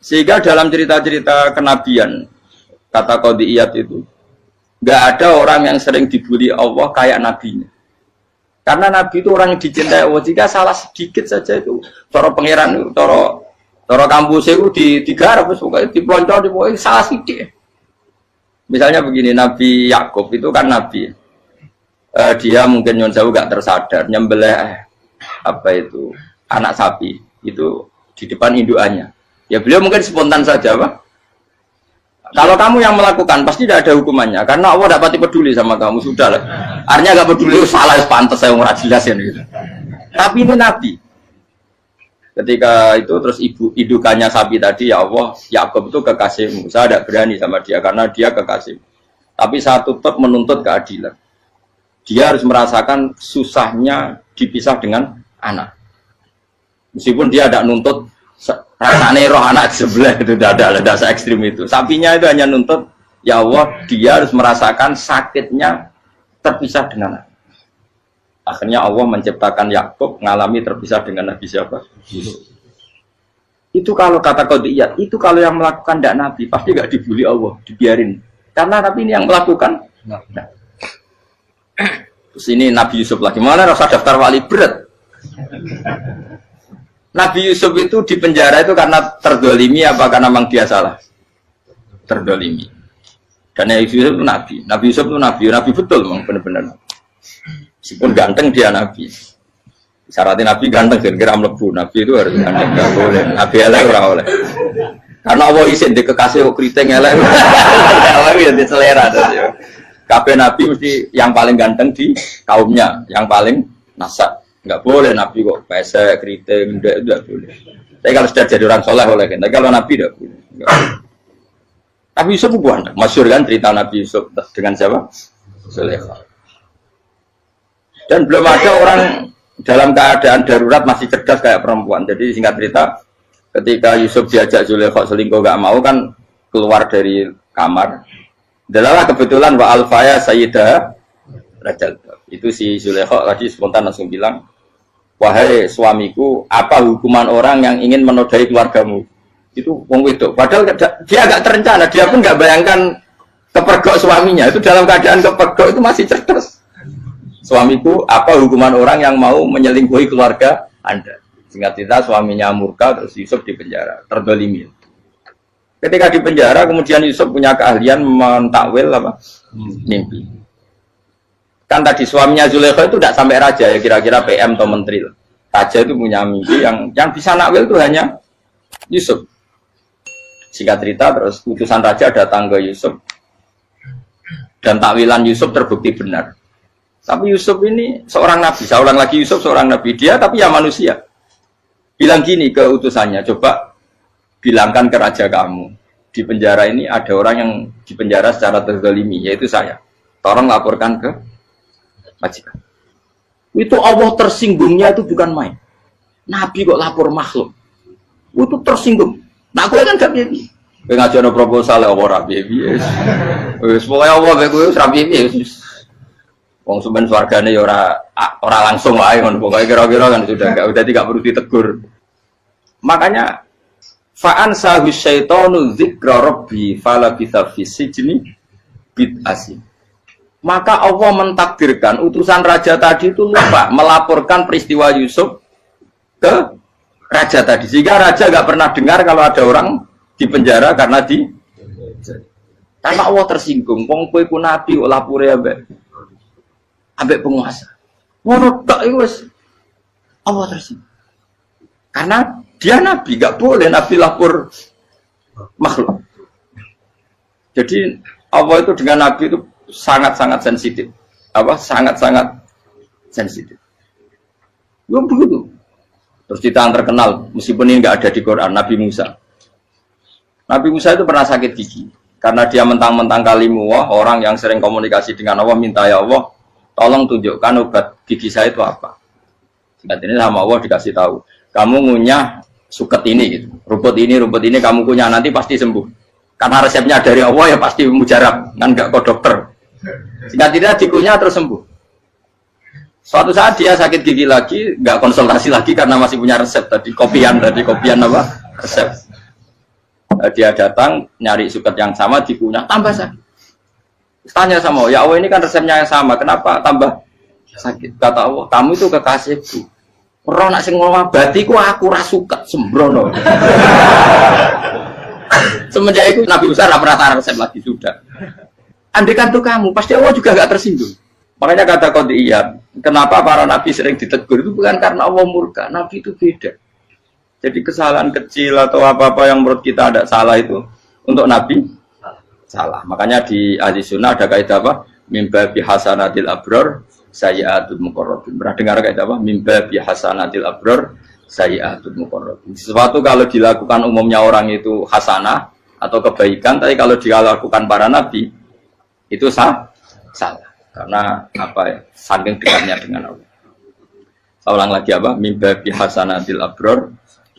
Sehingga dalam cerita-cerita kenabian, kata Qadiyat itu, nggak ada orang yang sering dibully Allah kayak nabinya. Karena nabi itu orang yang dicintai Allah. Jika salah sedikit saja itu, cara pangeran itu, cara kampus itu digarap, pokoknya dipelonco, pokoknya salah sedikit. Misalnya begini, Nabi Yakub itu kan nabi. Dia mungkin nyon jauh nggak tersadar, nyembelih apa itu anak sapi itu di depan indukannya. Ya beliau mungkin spontan saja, Pak. Kalau kamu yang melakukan pasti tidak ada hukumannya karena Allah tidak pati peduli sama kamu sudah lah. Artinya nggak peduli salah pantas saya nggak jelas ya gitu. Tapi ini Nabi. Ketika itu terus indukannya sapi tadi ya Allah, Yakub itu kekasihmu. Saya tidak berani sama dia karena dia kekasihmu. Tapi saya tetap menuntut keadilan. Dia harus merasakan susahnya dipisah dengan anak. Meskipun dia tidak nuntut rasanya roh anak sebelah itu tidak ada se-ekstrim itu. Sapinya itu hanya nuntut ya Allah dia harus merasakan sakitnya terpisah dengan anak. Akhirnya Allah menciptakan Yakub mengalami terpisah dengan Nabi siapa? Yusuf. Itu kalau kata Qadiyat, itu kalau yang melakukan tidak Nabi pasti nggak dibully Allah, dibiarin. Karena Nabi ini yang melakukan. Nah. Terus ini Nabi Yusuf lagi mana rasa daftar wali berat. Nabi Yusuf itu di penjara itu karena terdolimi apa karena memang dia salah? Terdolimi. Karena Yusuf itu Nabi. Nabi Yusuf itu Nabi betul memang benar-benar. Meskipun ganteng dia Nabi. Syaratnya Nabi ganteng kira-kira mlebu. Nabi itu harus ganteng, nggak boleh. Nabi elek ora oleh. Karena Allah isin di kekasih kok keriting elek. Allah ya di selera tuh. Kabeh Nabi mesti yang paling ganteng di kaumnya, yang paling nasab. Nggak boleh Nabi kok pesek, keriting, tidak boleh. Tapi kalau sudah jadi orang soleh boleh kan. Tapi kalau Nabi tidak boleh. Nabi Yusuf bukan. Masyhur kan cerita Nabi Yusuf dengan siapa? Zulaikha. Dan belum ada orang dalam keadaan darurat masih cerdas kayak perempuan. Jadi singkat cerita, ketika Yusuf diajak Zulaikha selingkuh nggak mau kan keluar dari kamar. Adalah kebetulan wa alfaya sayyidah rajal. Itu si Zulaikha tadi spontan langsung bilang, wahai suamiku, apa hukuman orang yang ingin menodai keluargamu? Itu wong wedok. Padahal dia agak terencana, dia pun nggak bayangkan kepergok suaminya. Itu dalam keadaan kepergok itu masih cerdas. Suamiku, apa hukuman orang yang mau menyelingkuhi keluarga Anda? Singkat cerita suaminya murka, terus Yusuf di penjara, terdolimi. Ketika di penjara, kemudian Yusuf punya keahlian mentakwil apa? Mimpi. Kan tadi suaminya Zulaikha itu tidak sampai raja ya kira-kira PM atau menteri. Raja itu punya mimpi yang bisa nakwil itu hanya Yusuf. Singkat cerita terus utusan raja datang ke Yusuf dan takwilan Yusuf terbukti benar. Tapi Yusuf ini seorang nabi, saya ulang lagi Yusuf seorang nabi dia tapi ya manusia. Bilang gini ke utusannya, coba bilangkan ke raja kamu di penjara ini ada orang yang di penjara secara terzalimi yaitu saya. Tolong laporkan ke majikan. Itu Allah tersinggungnya itu bukan main. Nabi kok lapor makhluk. Itu tersinggung. Nah, aku kan gak piye. Kowe ngajono proposal apa ora piye-piye. Wis pokoke Allah kowe wis ra piye-piye wis. Wong sampean swargane ya ora langsung wae ngono. Pokoke kira-kira kan sudah dadi gak perlu ditegur. Makanya fa'an sahu syaitanu dzikra rabbi fala bisa fi sijni bid'asi. Maka Allah mentakdirkan utusan raja tadi itu lupa melaporkan peristiwa Yusuf ke raja tadi. Sehingga raja gak pernah dengar kalau ada orang di penjara karena Allah tersinggung. Wong kowe ku nabi kok lapore ambek penguasa. Ngono tok iku wis Allah tersinggung. Karena dia nabi, gak boleh nabi lapor makhluk. Jadi Allah itu dengan nabi itu sangat-sangat sensitif. Sangat-sangat sensitif. Ya begitu. Terus kita yang terkenal, meskipun ini nggak ada di Quran, Nabi Musa. Nabi Musa itu pernah sakit gigi. Karena dia mentang-mentang kalimullah, orang yang sering komunikasi dengan Allah, minta ya Allah, tolong tunjukkan obat gigi saya itu apa. Singkat ini sama Allah dikasih tahu. Kamu ngunyah suket ini, gitu. rumput ini kamu kunyah, nanti pasti sembuh. Karena resepnya dari Allah ya pasti mujarab, kan nggak ke dokter. Singkat tidak dikunyah terus sembuh. Suatu saat dia sakit gigi lagi, nggak konsultasi lagi karena masih punya resep tadi kopian apa resep. Dia datang nyari suket yang sama dikunyah tambah sakit. Tanya sama Allah, ya Allah ini kan resepnya yang sama, kenapa tambah sakit? Kata Allah, kamu itu kekasihku. Roh nak sing ngobati ku aku ra suket sembrono. Semenjak itu Nabi Musa ora pernah resep lagi sudah. Andaikan tuh kamu, pasti Allah juga gak tersinggung. Makanya kata Qadiyat, kenapa para nabi sering ditegur itu bukan karena Allah murka, nabi itu beda. Jadi kesalahan kecil atau apa-apa yang menurut kita ada salah itu untuk nabi salah. Makanya di ahli sunnah ada kaidah apa? Mimba bihasanatil abror sayyi'atul muqarrabin. Pernah dengar kaidah apa? Mimba bihasanatil abror sayyi'atul muqarrabin. Sesuatu kalau dilakukan umumnya orang itu hasanah atau kebaikan, tapi kalau dilakukan para nabi itu salah. Karena apa ya? Saking dekatnya dengan Allah. Saya ulang lagi apa? Mimba bihasanatil abror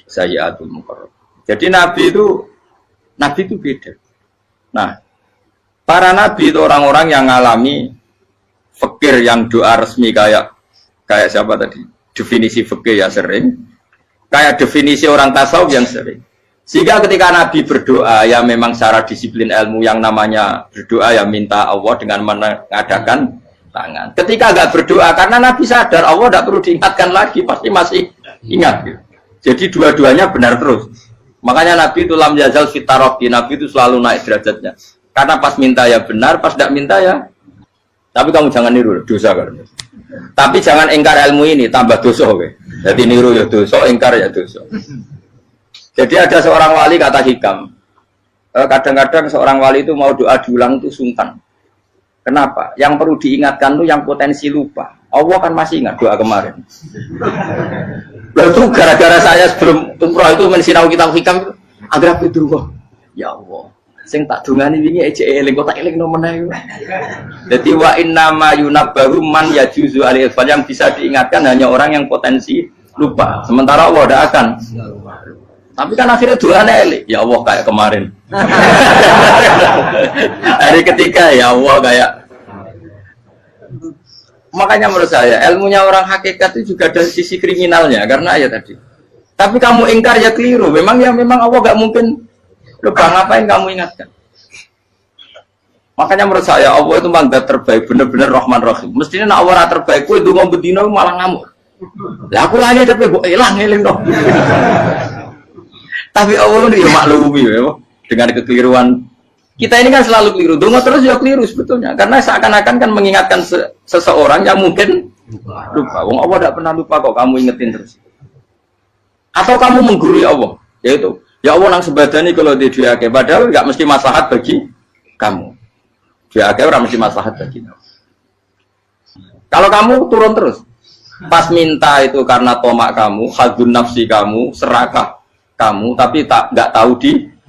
sayyi'atul muqarrab. Jadi nabi itu beda. Nah, para nabi itu orang-orang yang ngalami fikir yang doa resmi kayak siapa tadi? Definisi fikir ya sering. Kayak definisi orang tasawuf yang sering. Sehingga ketika Nabi berdoa, ya memang secara disiplin ilmu yang namanya berdoa, ya minta Allah dengan mengadakan tangan. Ketika enggak berdoa, karena Nabi sadar Allah tidak perlu diingatkan lagi, pasti masih ingat. Gitu. Jadi dua-duanya benar terus. Makanya Nabi itu lam yazal fitaroki, Nabi itu selalu naik derajatnya. Karena pas minta ya benar, pas tidak minta ya. Tapi kamu jangan niru, dosa kan. Tapi jangan ingkar ilmu ini, tambah dosa. Okay? Jadi niru ya dosa, ingkar ya dosa. Jadi ada seorang wali kata hikam, kadang-kadang seorang wali itu mau doa diulang itu sungkan. Kenapa? Yang perlu diingatkan itu yang potensi lupa. Allah kan masih ingat doa kemarin. Lalu gara-gara saya sebelum umroh itu mensinau kitab hikam itu, agar itu ya Allah, sing tak dungani wingi ejek eling kok tak eling nomene. Jadi wa innama yunabbahu man yajuzu alil yang bisa diingatkan hanya orang yang potensi lupa. Sementara Allah tidak akan. Tapi kan akhirnya doanya elik, ya Allah kayak kemarin. Hari ketiga ya Allah kayak. Makanya menurut saya ilmunya orang hakikat itu juga ada sisi kriminalnya karena ya tadi. Tapi kamu ingkar ya keliru. Memang Allah gak mungkin lupa, ngapain kamu ingatkan. Makanya menurut saya Allah itu mandat terbaik, benar-benar Rahman Rahim. Mestinya nak Allah terbaik, itu mau bedino malah ngamuk. Lah aku lagi tapi kok eling dong. Tapi Allah itu ya maklumi ya, dengan kekeliruan. Kita ini kan selalu keliru, dongo terus ya keliru sebetulnya. Karena seakan-akan kan mengingatkan seseorang yang mungkin lupa. Wong Allah tidak pernah lupa kok, kamu ingetin terus. Atau kamu menggurui Allah, yaitu ya Allah nang sebadani kalau di diake, padahal nggak mesti maslahat bagi kamu. Diake orang mesti maslahat bagi kamu. Kalau kamu turun terus, pas minta itu karena tomak kamu, hadun nafsi kamu, serakah kamu, tapi nggak tahu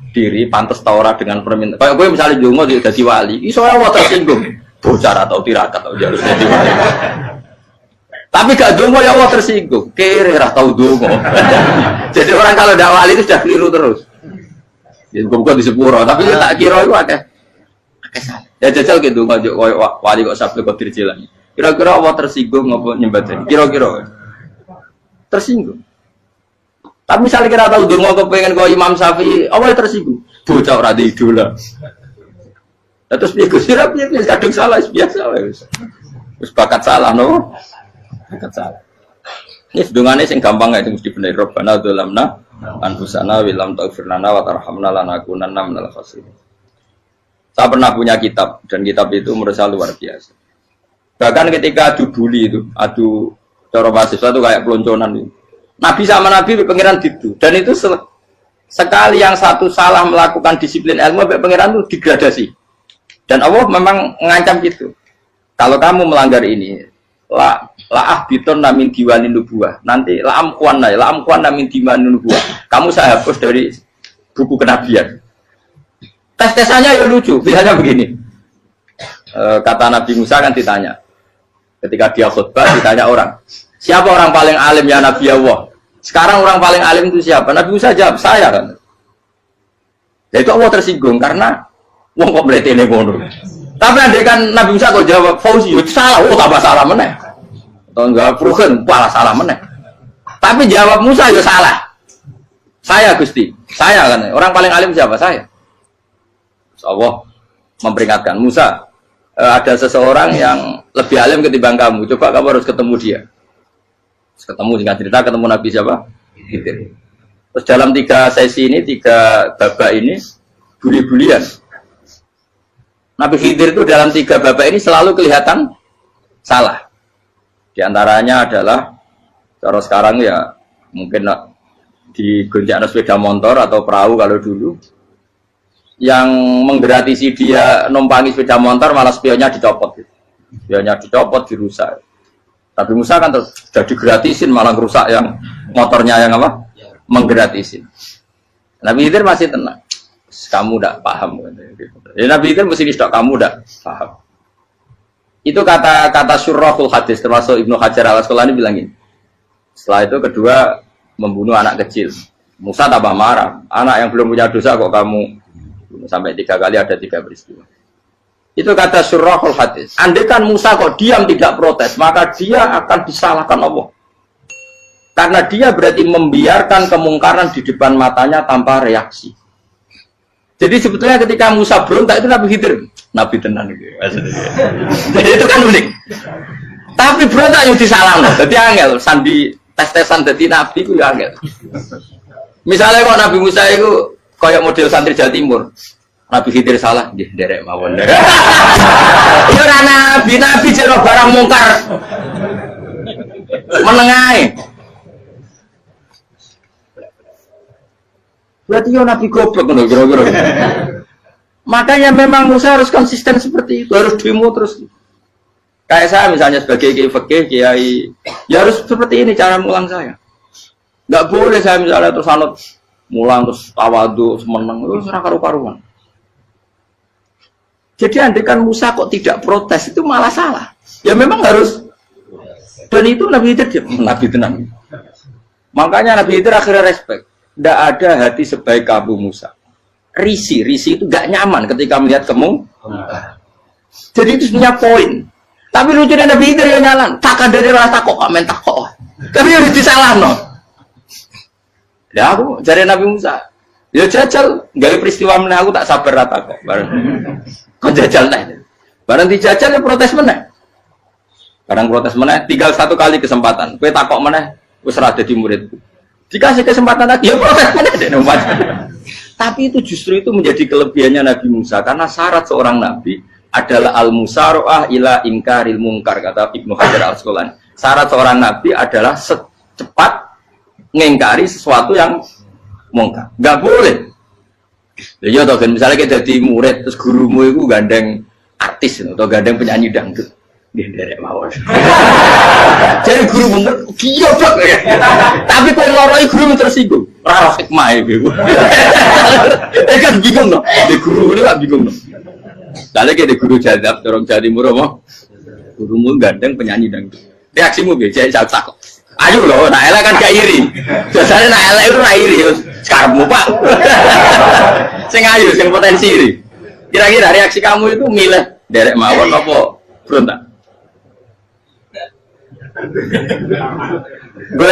diri pantas taura dengan permintaan. Kayak gue misalnya jongo jadi wali, iso Allah tersinggung, bocah atau tirakat atau harus jadi wali. Tapi gak dongo ya Allah tersinggung. Kere ra tau dongo. Jadi orang kalau tidak wali itu sudah keliru terus. Ya bukan di sepuro, tapi tak kira itu akeh. Ya jajal gitu ngajak wali kok sabtu qadir Jilani. Kira-kira Allah tersinggung ngapa nyembah? Kira-kira tersinggung. Tapi misalnya kira tahu dongo kepengen kok Imam Syafi'i, Allah tersinggung. Bocah ora di idola. Terus piye Gus Sirap piye kadung salah biasa wis. Wis bakat salah no. Bakat salah. Ini sedungane sing gampang itu mesti bener Rabbana dzalamna anfusana wa lam taghfir lana wa tarhamna lanakunanna minal khasirin. Saya pernah punya kitab dan kitab itu menurut saya luar biasa. Bahkan ketika adu bully itu, adu cara mahasiswa itu kayak pelonconan itu. Nabi sama Nabi pengiran gitu dan itu sekali yang satu salah melakukan disiplin ilmu pengiran itu degradasi. Dan Allah memang mengancam gitu. Kalau kamu melanggar ini, la biton namin diwanin nubuah. Nanti la amkuan namin diwanin nubuah. Kamu saya hapus dari buku kenabian. Tes-tesannya ya lucu. Biasanya begini. Kata Nabi Musa kan ditanya. Ketika dia khutbah ditanya orang. Siapa orang paling alim ya Nabi Allah? Sekarang orang paling alim itu siapa? Nabi Musa jawab, saya kan. Ya itu Allah tersinggung karena wong kok mletene ngono. Tapi andai kan Nabi Musa kok jawab Fauzi, itu salah, tambah salah meneh. Atau enggak Prugen, malah salah meneh. Tapi jawab Musa ya salah. Saya Gusti, saya kan. Orang paling alim siapa? Saya. Allah memperingatkan Musa, ada seseorang yang lebih alim ketimbang kamu. Coba kamu harus ketemu dia. Terus ketemu singkat cerita ketemu Nabi siapa? Khidir. Terus dalam 3 sesi ini, 3 babak ini buli-bulian. Nabi Khidir itu dalam 3 babak ini selalu kelihatan salah. Di antaranya adalah cara sekarang ya mungkin di gonjak sepeda motor atau perahu kalau dulu yang menggratisi dia numpangi sepeda motor malah spionnya dicopot. Spionnya dicopot, dirusak. Tapi Musa kan sudah digratisin malah merusak yang motornya yang apa? Menggratisin. Nabi Khidir masih tenang. Kamu tidak paham. Ya, Nabi Khidir mesti distok kamu tidak paham. Itu kata syurrahul hadis termasuk Ibnu Hajar al-Asqalani bilang ini. Setelah itu kedua membunuh anak kecil. Musa tambah marah. Anak yang belum punya dosa kok kamu bunuh. Sampai 3 kali ada 3 peristiwa. Itu kata syurrahul hadis. Andai kan Musa kok diam tidak protes, maka dia akan disalahkan Allah. Karena dia berarti membiarkan kemungkaran di depan matanya tanpa reaksi. Jadi sebetulnya ketika Musa berontak itu Nabi Khidir, Nabi tenan gitu. Jadi itu kan unik. Tapi berontak yang disalahkan. Jadi angel, sandi tes-tesan jadi Nabi itu ya angel. Misalnya kok Nabi Musa itu kayak model santri Jawa Timur. Nabi Khidir salah, nggih nderek mawon. Yo ora nabi jero barang mungkar. Menengae. Berarti yo nabi goblok ngono kira-kira. Makanya memang Musa harus konsisten seperti itu, harus demo terus. Kayak saya misalnya sebagai kiai fikih, kiai ya harus seperti ini cara mulang saya. Enggak boleh saya misalnya terus anut mulang terus tawadu, semeneng terus ora karu-karuan. Jadi andai kan Musa kok tidak protes itu malah salah. Ya memang harus. Dan itu Nabi Khidir Nabi tenang. Makanya Nabi Khidir akhirnya respect. Tidak ada hati sebaik kamu Musa. Risi itu gak nyaman ketika melihat kamu. Jadi itu sebenarnya poin. Tapi lucunya Nabi Khidir yang nyalan. Tak ada rasa kok amen tak kok. Tapi harus disalah no. Ya aku cari Nabi Musa. Ya jajal, gak peristiwa meneh aku tak sabar rata kok. Kau jajal nih, barang dijajal ya protes meneh. Barang protes meneh, tinggal 1 kali kesempatan. Kue takok meneh, wis ora dadi muridku. Dikasih kesempatan lagi, ya protes meneh deh. Tapi itu justru itu menjadi kelebihannya Nabi Musa karena syarat seorang nabi adalah al-musara'ah ila inkaril munkar kata Ibnu Hajar al-Asqalani. Syarat seorang nabi adalah secepat mengingkari sesuatu yang mungkar. Enggak boleh. Ya toh kan misalnya kita jadi murid terus gurumu itu gandeng artis atau gandeng penyanyi dangdut. Nggih nderek mawon. Jadi guru bener goblok ya. Tapi kok loroi guru tersinggung. Ora hikmah iku. Kan bingung no. Di guru itu gak bingung no. Kali ke guru jadab dorong jadi muro mo. Gurumu gandeng penyanyi dangdut. Reaksimu biasa cak. Ayo loh, nak elek kan gak iri. Biasanya nak elek itu nak iri. Sekarangmu Pak. Sing ayu, sing potensi iri. Kira-kira reaksi kamu itu milih derek mawon apa berontak? Gue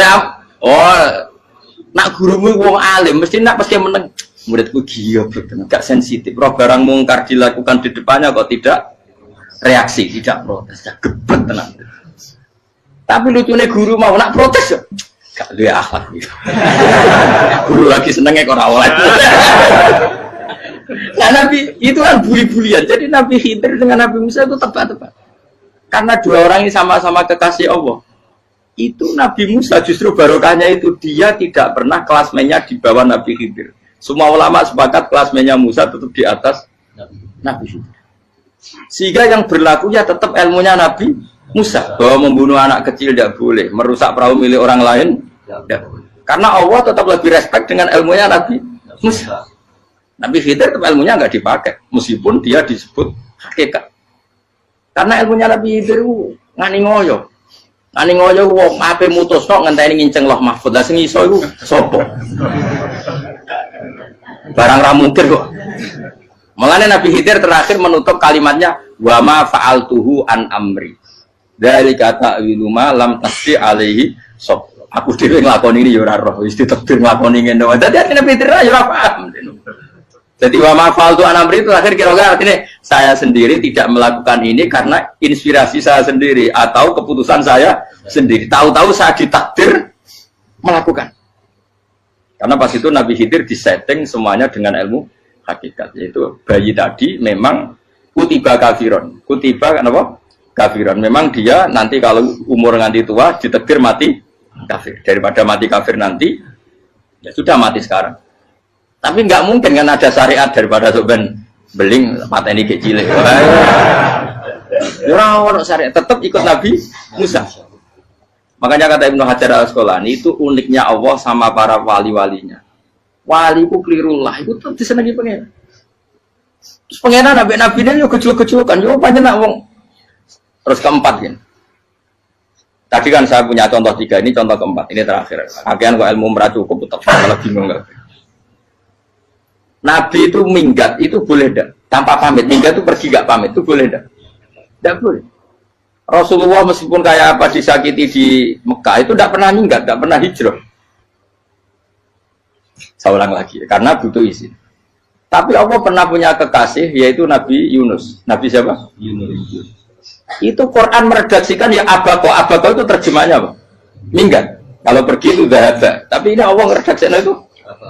nak gurumu wong alim mesti nak pasti meneng. Muridku gila betul, gak sensitif. Roh barang mungkar dilakukan di depannya kok tidak reaksi, tidak protes, gebet tenang. Tapi lucunya guru mau nak protes ya, gak dia akhlak gitu. Guru lagi senengnya kok rawat. Nah Nabi itu kan buli-bulian. Jadi Nabi Khidir dengan Nabi Musa itu tebak-tebak. Karena dua orang ini sama-sama kekasih Allah. Itu Nabi Musa justru barokahnya itu dia tidak pernah kelasmennya di bawah Nabi Khidir. Semua ulama sepakat kelasmennya Musa tetap di atas Nabi Khidir. Sehingga yang berlaku ya tetap ilmunya Nabi Musa bahwa membunuh anak kecil tidak boleh, merusak perahu milik orang lain tidak boleh. Karena Allah tetap lebih respect dengan ilmunya Nabi Musa. Nabi Khidir tetap ilmunya nggak dipakai, meskipun dia disebut hakikat. Karena ilmunya Nabi Khidir ngani ngoyo, wong ape mutusno ngenteni nginceng Loh Mahfud. Lah sing iso iku sapa? Barang ra mungkin kok. Makanya Nabi Khidir terakhir menutup kalimatnya wa ma fa'altuhu an amri. Dari kata wiluma lam tasdi alaihi sob. Aku dhewe nglakoni ini ya ora roh, wis ditakdir nglakoni ngene wae. Dadi Nabi Khidir ya ora paham. Jadi wa ma fa'altu an amri itu akhir kira-kira artinya saya sendiri tidak melakukan ini karena inspirasi saya sendiri atau keputusan saya sendiri. Tahu-tahu saya ditakdir melakukan. Karena pas itu Nabi Khidir disetting semuanya dengan ilmu hakikat, yaitu bayi tadi memang kutiba kafiron. Kutiba kenapa? Kafiron. Memang dia nanti kalau umur nganti tua ditakdir mati kafir. Daripada mati kafir nanti, ya sudah mati sekarang. Tapi nggak mungkin kan ada syariat daripada soben beling pateni kecil. Orang syariat tetap ikut Nabi Musa. Makanya kata Ibnu Hajar Al-Asqalani itu uniknya Allah sama para wali-walinya. Wali ku klirullah itu tetap disenangi pengen. Terus pengenan nabi-nabi ini yo kecil-kecilkan, yo panjenengan wong. Terus keempat ya. Tadi kan saya punya contoh 3, ini contoh keempat, ini terakhir. Akhirnya kok ilmu merah cukup tetap malah bingung enggak. Nabi itu minggat itu boleh enggak? Tanpa pamit, minggat itu pergi enggak pamit itu boleh enggak? Enggak boleh. Rasulullah meskipun kayak apa disakiti di Mekah itu tidak pernah minggat, tidak pernah hijrah. Saya ulang lagi, karena butuh izin. Tapi Allah pernah punya kekasih yaitu Nabi Yunus. Nabi siapa? Yunus. Itu Quran meredaksikan ya abako itu terjemahnya apa? Minggat. Kalau pergi itu dahaba. Tapi ini Allah meredaksikan itu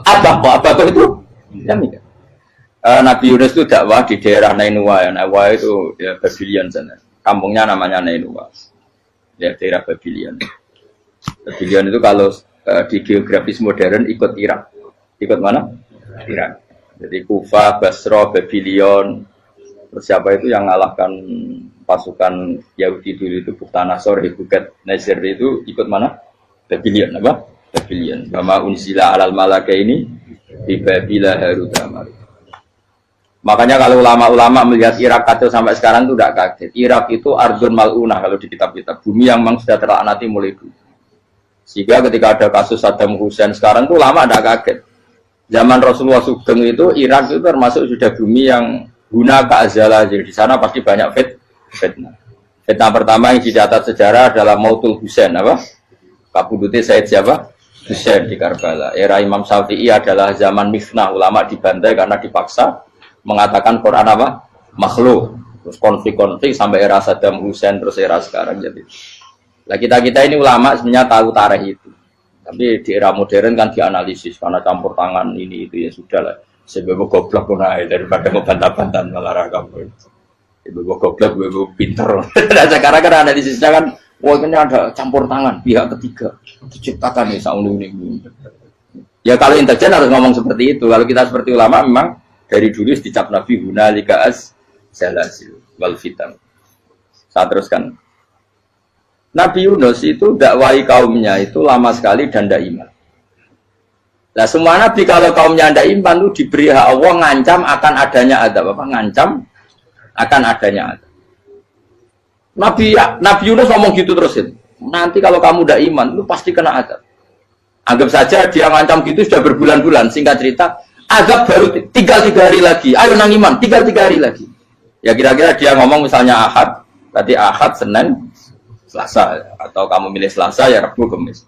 abako itu ya minggat. Nabi Yunus itu dakwah di daerah Nainua ya. Nainua itu ya Babylon sana. Kampungnya namanya Nainua. Ya daerah Babylon. Babylon itu kalau di geografis modern ikut Irak. Ikut mana? Irak. Jadi Kufa, Basra, Babylon. Terus siapa itu yang mengalahkan pasukan Yahudi dulu itu Buktanasor, Hebuket, Nazir itu ikut mana? Babylon, apa? Babylon. Bama unsila alal malaka ini di Babila Harutama. Makanya kalau ulama-ulama melihat Irak kacau sampai sekarang itu tidak kaget. Irak itu ardun mal'unah kalau di kitab-kitab. Bumi yang memang sudah terlaknati mulai dulu. Sehingga ketika ada kasus Saddam Hussein sekarang itu ulama tidak kaget. Zaman Rasulullah Sugeng itu Irak itu termasuk sudah bumi yang guna keazalah. Jadi di sana pasti banyak fitnah. Fitnah pertama yang dicatat sejarah adalah Mautul Husain, apa? Kabudutnya Said siapa? Husain di Karbala. Era Imam Syafi'i adalah zaman mifnah, ulama dibantai karena dipaksa mengatakan Quran apa? Makhluk. Terus konflik-konflik sampai era Saddam Hussein terus era sekarang jadi. Lah kita ini ulama sebenarnya tahu tarikh itu. Tapi di era modern kan dianalisis karena campur tangan ini itu ya sudah lah. Sebab goblok pun daripada ngebantah-bantah malah rakam. Ibu goblok, ibu pinter. Nah, sekarang kan analisisnya kan, wah ini ada campur tangan pihak ketiga diciptakan nih saunu ini. Ya kalau intelijen harus ngomong seperti itu. Kalau kita seperti ulama memang dari dulu dicap Nabi hunalika as salasil wal fitan. Saya teruskan. Nabi Yunus itu dakwai kaumnya itu lama sekali dan tidak iman. Nah semua nabi kalau kaumnya tidak iman itu diberi hak Allah ngancam akan adanya adab apa? Ngancam akan adanya adab. Nabi Yunus ngomong gitu terus. Nanti kalau kamu udah iman, lu pasti kena azab. Anggap saja dia ngancam gitu sudah berbulan-bulan. Singkat cerita, azab baru tinggal 3 hari lagi. Ayo nang iman, tinggal 3 hari lagi. Ya kira-kira dia ngomong misalnya Ahad, tadi Ahad, Senin, Selasa, atau kamu milih Selasa ya Rabu, Kamis.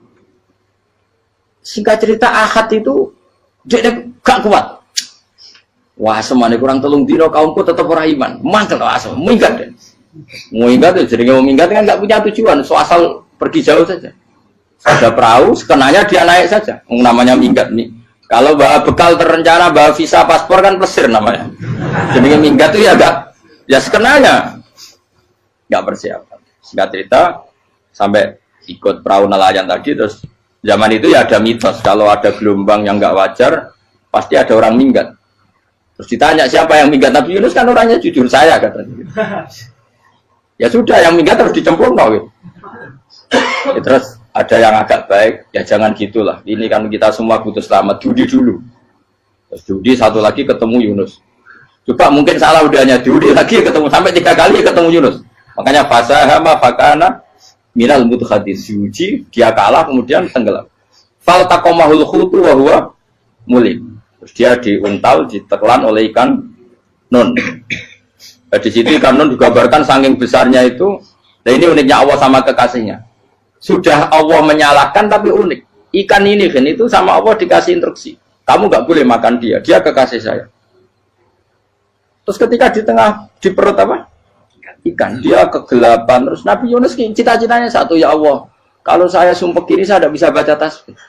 Singkat cerita Ahad itu dia gak kuat. Wah, semuanya kurang telung dino kaumku tetap orang iman. Mangkel asal, minggat deh. Minggat itu jadi mau minggat kan nggak punya tujuan, so asal pergi jauh saja. Ada perahu, sekenanya dia naik saja. Namanya minggat nih. Kalau bawa bekal terencana, bawa visa, paspor kan plesir namanya. Jadi minggat itu ya enggak, ya sekenanya nggak persiapan. Singkat cerita sampai ikut perahu nelayan tadi, terus zaman itu ya ada mitos kalau ada gelombang yang nggak wajar pasti ada orang minggat. Terus ditanya siapa yang minggat, Nabi Yunus kan orangnya jujur, saya katanya. Ya sudah, yang minggat harus dicemplung gitu. Ya, terus ada yang agak baik, ya jangan gitulah. Ini kan kita semua butuh selamat, judi dulu. Terus judi satu lagi ketemu Yunus. Coba mungkin salah udahnya, judi lagi ketemu sampai 3 kali ketemu Yunus. Makanya fasahama fakana minal mudhadis, uji dia kalah kemudian tenggelam. Fal taqamahul khutu wa huwa mulim. Terus dia diuntal, ditelan oleh ikan nun. Di situ ikan nun digambarkan saking besarnya itu. Dan ini uniknya Allah sama kekasihnya. Sudah Allah menyalahkan tapi unik. Ikan ini kan itu sama Allah dikasih instruksi. Kamu nggak boleh makan dia. Dia kekasih saya. Terus ketika di tengah di perut apa? Ikan. Dia kegelapan. Terus Nabi Yunus cita-citanya satu, ya Allah. Kalau saya sumpah kiri saya tidak bisa baca tasbih.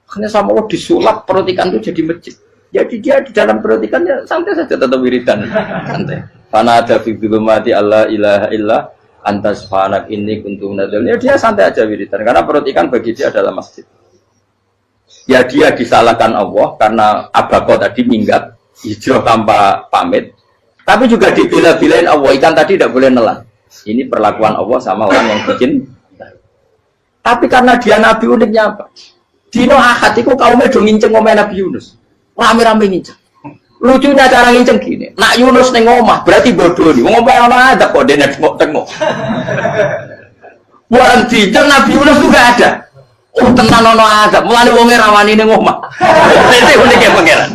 Akhirnya sama Allah disulap perut ikan itu jadi masjid. Jadi dia di dalam perut ikannya santai saja tetap wiridan. Santai. Fana ada fi dzulumati alla ilaha illa antas fanak ini kuntum nadal. Ya dia santai aja wiridan karena perut ikan bagi dia adalah masjid. Ya dia disalahkan Allah karena abako tadi minggat hijrah tanpa pamit. Tapi juga dibela-belain Allah, ikan tadi tidak boleh nelan. Ini perlakuan Allah sama orang yang bikin. Tapi karena dia Nabi, uniknya apa? Dino Ahad itu kaumnya do nginceng ngomel Nabi Yunus. Rame-rame nginceng. Lucunya cara nginceng gini. Nak Yunus neng omah berarti bodoh nih. Ngomel ana ada kok dene tengok. Bukan dinceng Nabi Yunus juga ada. Oh tenan ono ada. Mulane wong rawani ning omah. Itu uniknya pangeran.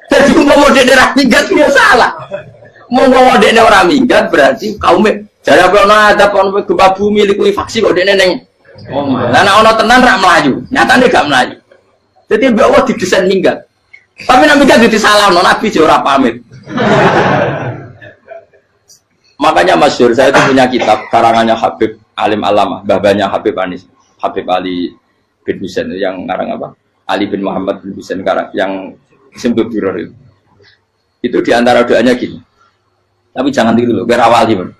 Jadi mau dene ra minggat dia salah. Mau dene ora minggat berarti kaumnya jare apa ono ada ono gempa bumi liku faksi kok dene neng omah. Lah nek ono tenan ra melayu. Nyatane gak melayu. Jadi Allah didesain minggat. Tapi nak minggat disalahno Nabi yo ora pamit. Makanya masyhur saya itu punya kitab karangannya Habib Alim Alamah, babanya Habib Anis, Habib Ali bin Husain yang ngarang apa? Ali bin Muhammad bin Husain karang yang Simtul Duror itu. Itu diantara doanya gini. Tapi jangan tiru loh, biar awal gimana.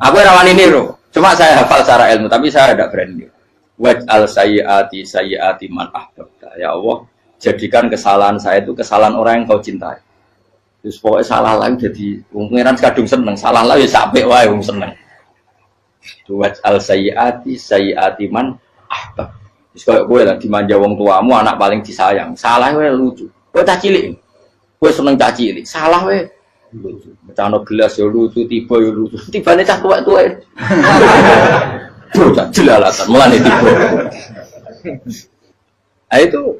Aku rawan ini loh. Cuma saya hafal secara ilmu, tapi saya tidak berani. Waj'al sayyiati man ahbabta. Ya Allah, jadikan kesalahan saya itu kesalahan orang yang kau cintai. Terus pokoknya salah lagi jadi pengiran kadung seneng, salah lagi sampai wae wong seneng. Waj'al sayyiati man ahbab. Terus kayak gue lah dimanja wong tuamu, anak paling disayang. Salah wae lucu. Kowe cah cilik. Kowe seneng cah cilik. Salah wae lucu. Becano gelas yo lucu, tiba yo lucu. Tibane cah tuwek-tuwek. Bocah jelalatan, mulane tiba. Nah itu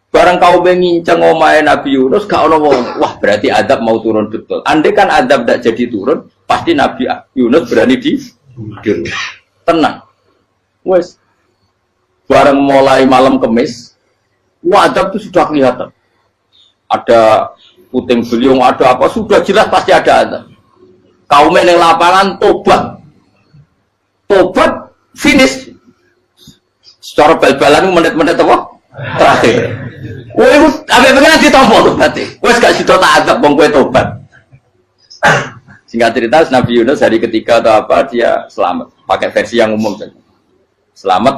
barang kau menginceng omahe Nabi Yunus gak ono wong. Wah, berarti adab mau turun betul. Andai kan adab tidak jadi turun, pasti Nabi Yunus berani di tenang. Wes. Barang mulai malam Kamis, adab itu sudah kelihatan. Ada puting beliung, ada apa, sudah jelas pasti ada adab. Kaum yang lapangan tobat finish secara bal-balan menit-menit apa terakhir. Wah, apa pengen ditompo berarti. Wes gak sido tak adab wong kowe tobat. Singkat cerita Nabi Yunus hari ketiga atau apa dia selamat. Pakai versi yang umum saja. Selamat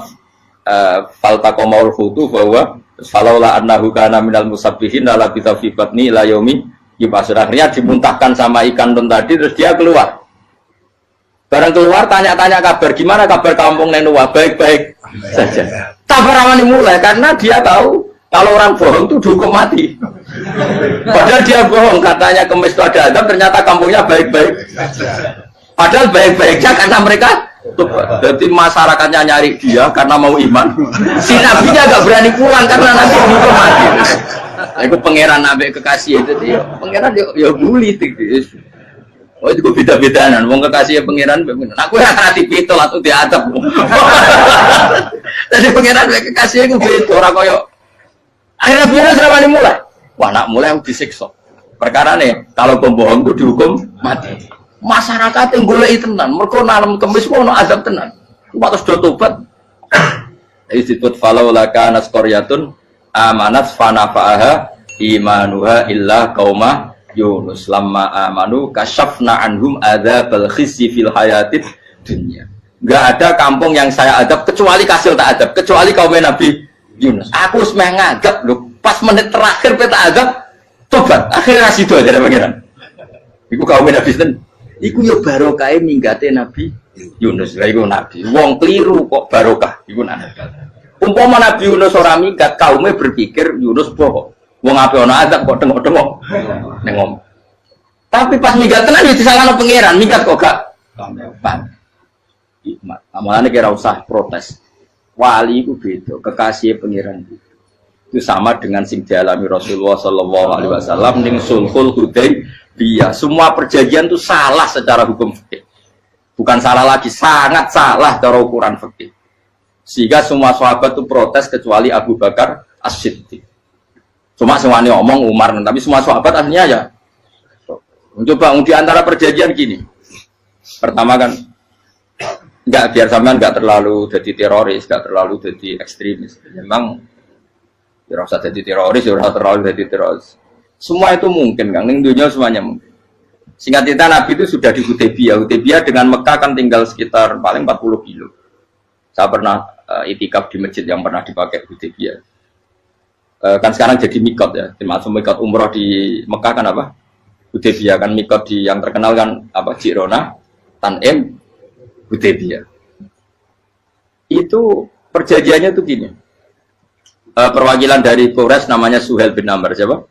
faltaqamaul hutu bahwa falaula annahu kana minal musabbihin la bi tawfiqatni ila yaumi yub'ats. Akhirnya dimuntahkan sama ikan don tadi terus dia keluar. Barang keluar tanya-tanya kabar, gimana kabar kampung Nenua? Baik-baik saja. Kabar awalnya mulai karena dia tahu kalau orang bohong itu dihukum mati. Padahal dia bohong, katanya Kemis itu ada adab, ternyata kampungnya baik-baik. Padahal baik-baiknya karena mereka Jadi masyarakatnya nyari dia karena mau iman. Si nabinya agak berani pulang karena nanti dihukum mati. Aku pangeran nabi kekasih itu dia. Pangeran ya bully gitu. Oh itu beda-bedaan. Wong kekasih pangeran. Aku yang hati pitol atau diadab. Jadi pangeran kekasih aku beda orang koyo. Akhirnya dia serabani mulai. Wah nak mulai aku disiksa. Perkara nih kalau pembohong itu dihukum mati. Masyarakat yang boleh tenan, mereka nalam kemis mau azab tenan. Waktu sudah tobat, disebut falau laka naskoryatun amanat fanafaaha imanuha illa kauma Yunus lamma amanu kasyafna anhum adzabal khizyi fil hayatid dunya. Gak ada kampung yang saya adab kecuali kasil tak adab, kecuali kaum Nabi Yunus. Aku semeh ngadab loh, pas menit terakhir peta adab, tobat. Akhirnya situ aja ada pangeran. Iku kaum Nabi Yunus. Iku yo barokah minggate Nabi Yunus. Lah iku nabi. Wong keliru kok barokah iku nabi. Umpama Nabi Yunus ora minggat, kaume berpikir Yunus bohong. Wong ape ana azab kok tengok-tengok. Nengom. Tapi pas minggat tenan yo disalahno pangeran, minggat kok gak pan. Hikmat. Amalane kira usah protes. Wali iku beda, kekasih pangeran. Itu sama dengan sing dialami Rasulullah sallallahu alaihi wasallam ning Sulhul Hudaybiyah. Semua perjanjian itu salah secara hukum fikih. Bukan salah lagi, sangat salah cara ukuran fikih. Sehingga semua sahabat itu protes kecuali Abu Bakar As-Siddiq. Cuma semuanya omong Umar, tapi semua sahabat akhirnya ya. Coba di antara perjanjian gini. Pertama kan enggak biar sampean enggak terlalu jadi teroris, enggak terlalu jadi ekstremis. Memang ya usah jadi teroris, ya usah terlalu jadi teroris. Semua itu mungkin, Kang. Ning dunia semuanya mungkin. Singkat cerita Nabi itu sudah di Hudaybiyah. Hudaybiyah dengan Mekah kan tinggal sekitar paling 40 kilo. Saya pernah itikaf di masjid yang pernah dipakai Hudaybiyah. Kan sekarang jadi mikot ya. Termasuk mikot umroh di Mekah kan apa? Hudaybiyah kan mikot di yang terkenal kan apa? Jirona, Tanim, Hudaybiyah. Itu perjanjiannya tuh gini. Perwakilan dari Quraisy namanya Suhail bin Amr, siapa?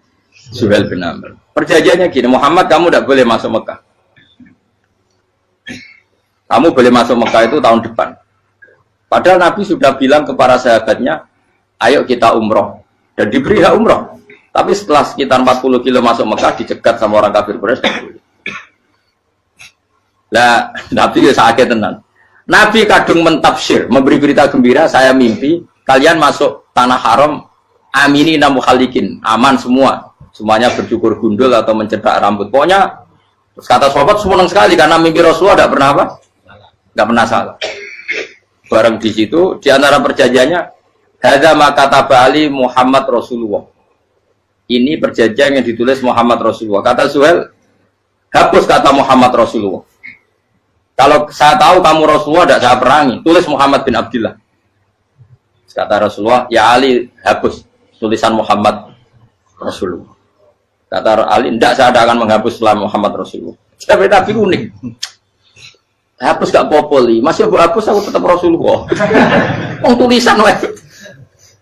Suhail bin Amr. Perjanjiannya gini, Muhammad kamu tidak boleh masuk Mekah. Kamu boleh masuk Mekah itu tahun depan. Padahal Nabi sudah bilang kepada sahabatnya, ayo kita umroh. Dan diberi hak umroh. Tapi setelah sekitar 40 kilo masuk Mekah, dicegat sama orang kafir Quraisy. Lah, Nabi ya sakit tenan. Nabi kadung mentafsir, memberi berita gembira, saya mimpi, kalian masuk tanah haram, amini namu khalikin, aman semua. Semuanya bercukur gundul atau mencetak rambut. Pokoknya, kata sahabat senang sekali karena mimpi Rasulullah tidak pernah apa? Tidak pernah salah. Bareng di situ, di antara perjanjiannya, hadza ma kataba ali Muhammad Rasulullah. Ini perjanjian yang ditulis Muhammad Rasulullah. Kata Suhail, hapus kata Muhammad Rasulullah. Kalau saya tahu kamu Rasulullah tidak saya perangi, tulis Muhammad bin Abdullah. Kata Rasulullah, ya Ali hapus tulisan Muhammad Rasulullah. Kata Ali, tidak saya akan menghapus setelah Muhammad Rasulullah. Tapi unik. Hapus gak popoli, masih hapus aku tetap Rasulullah. Tulisan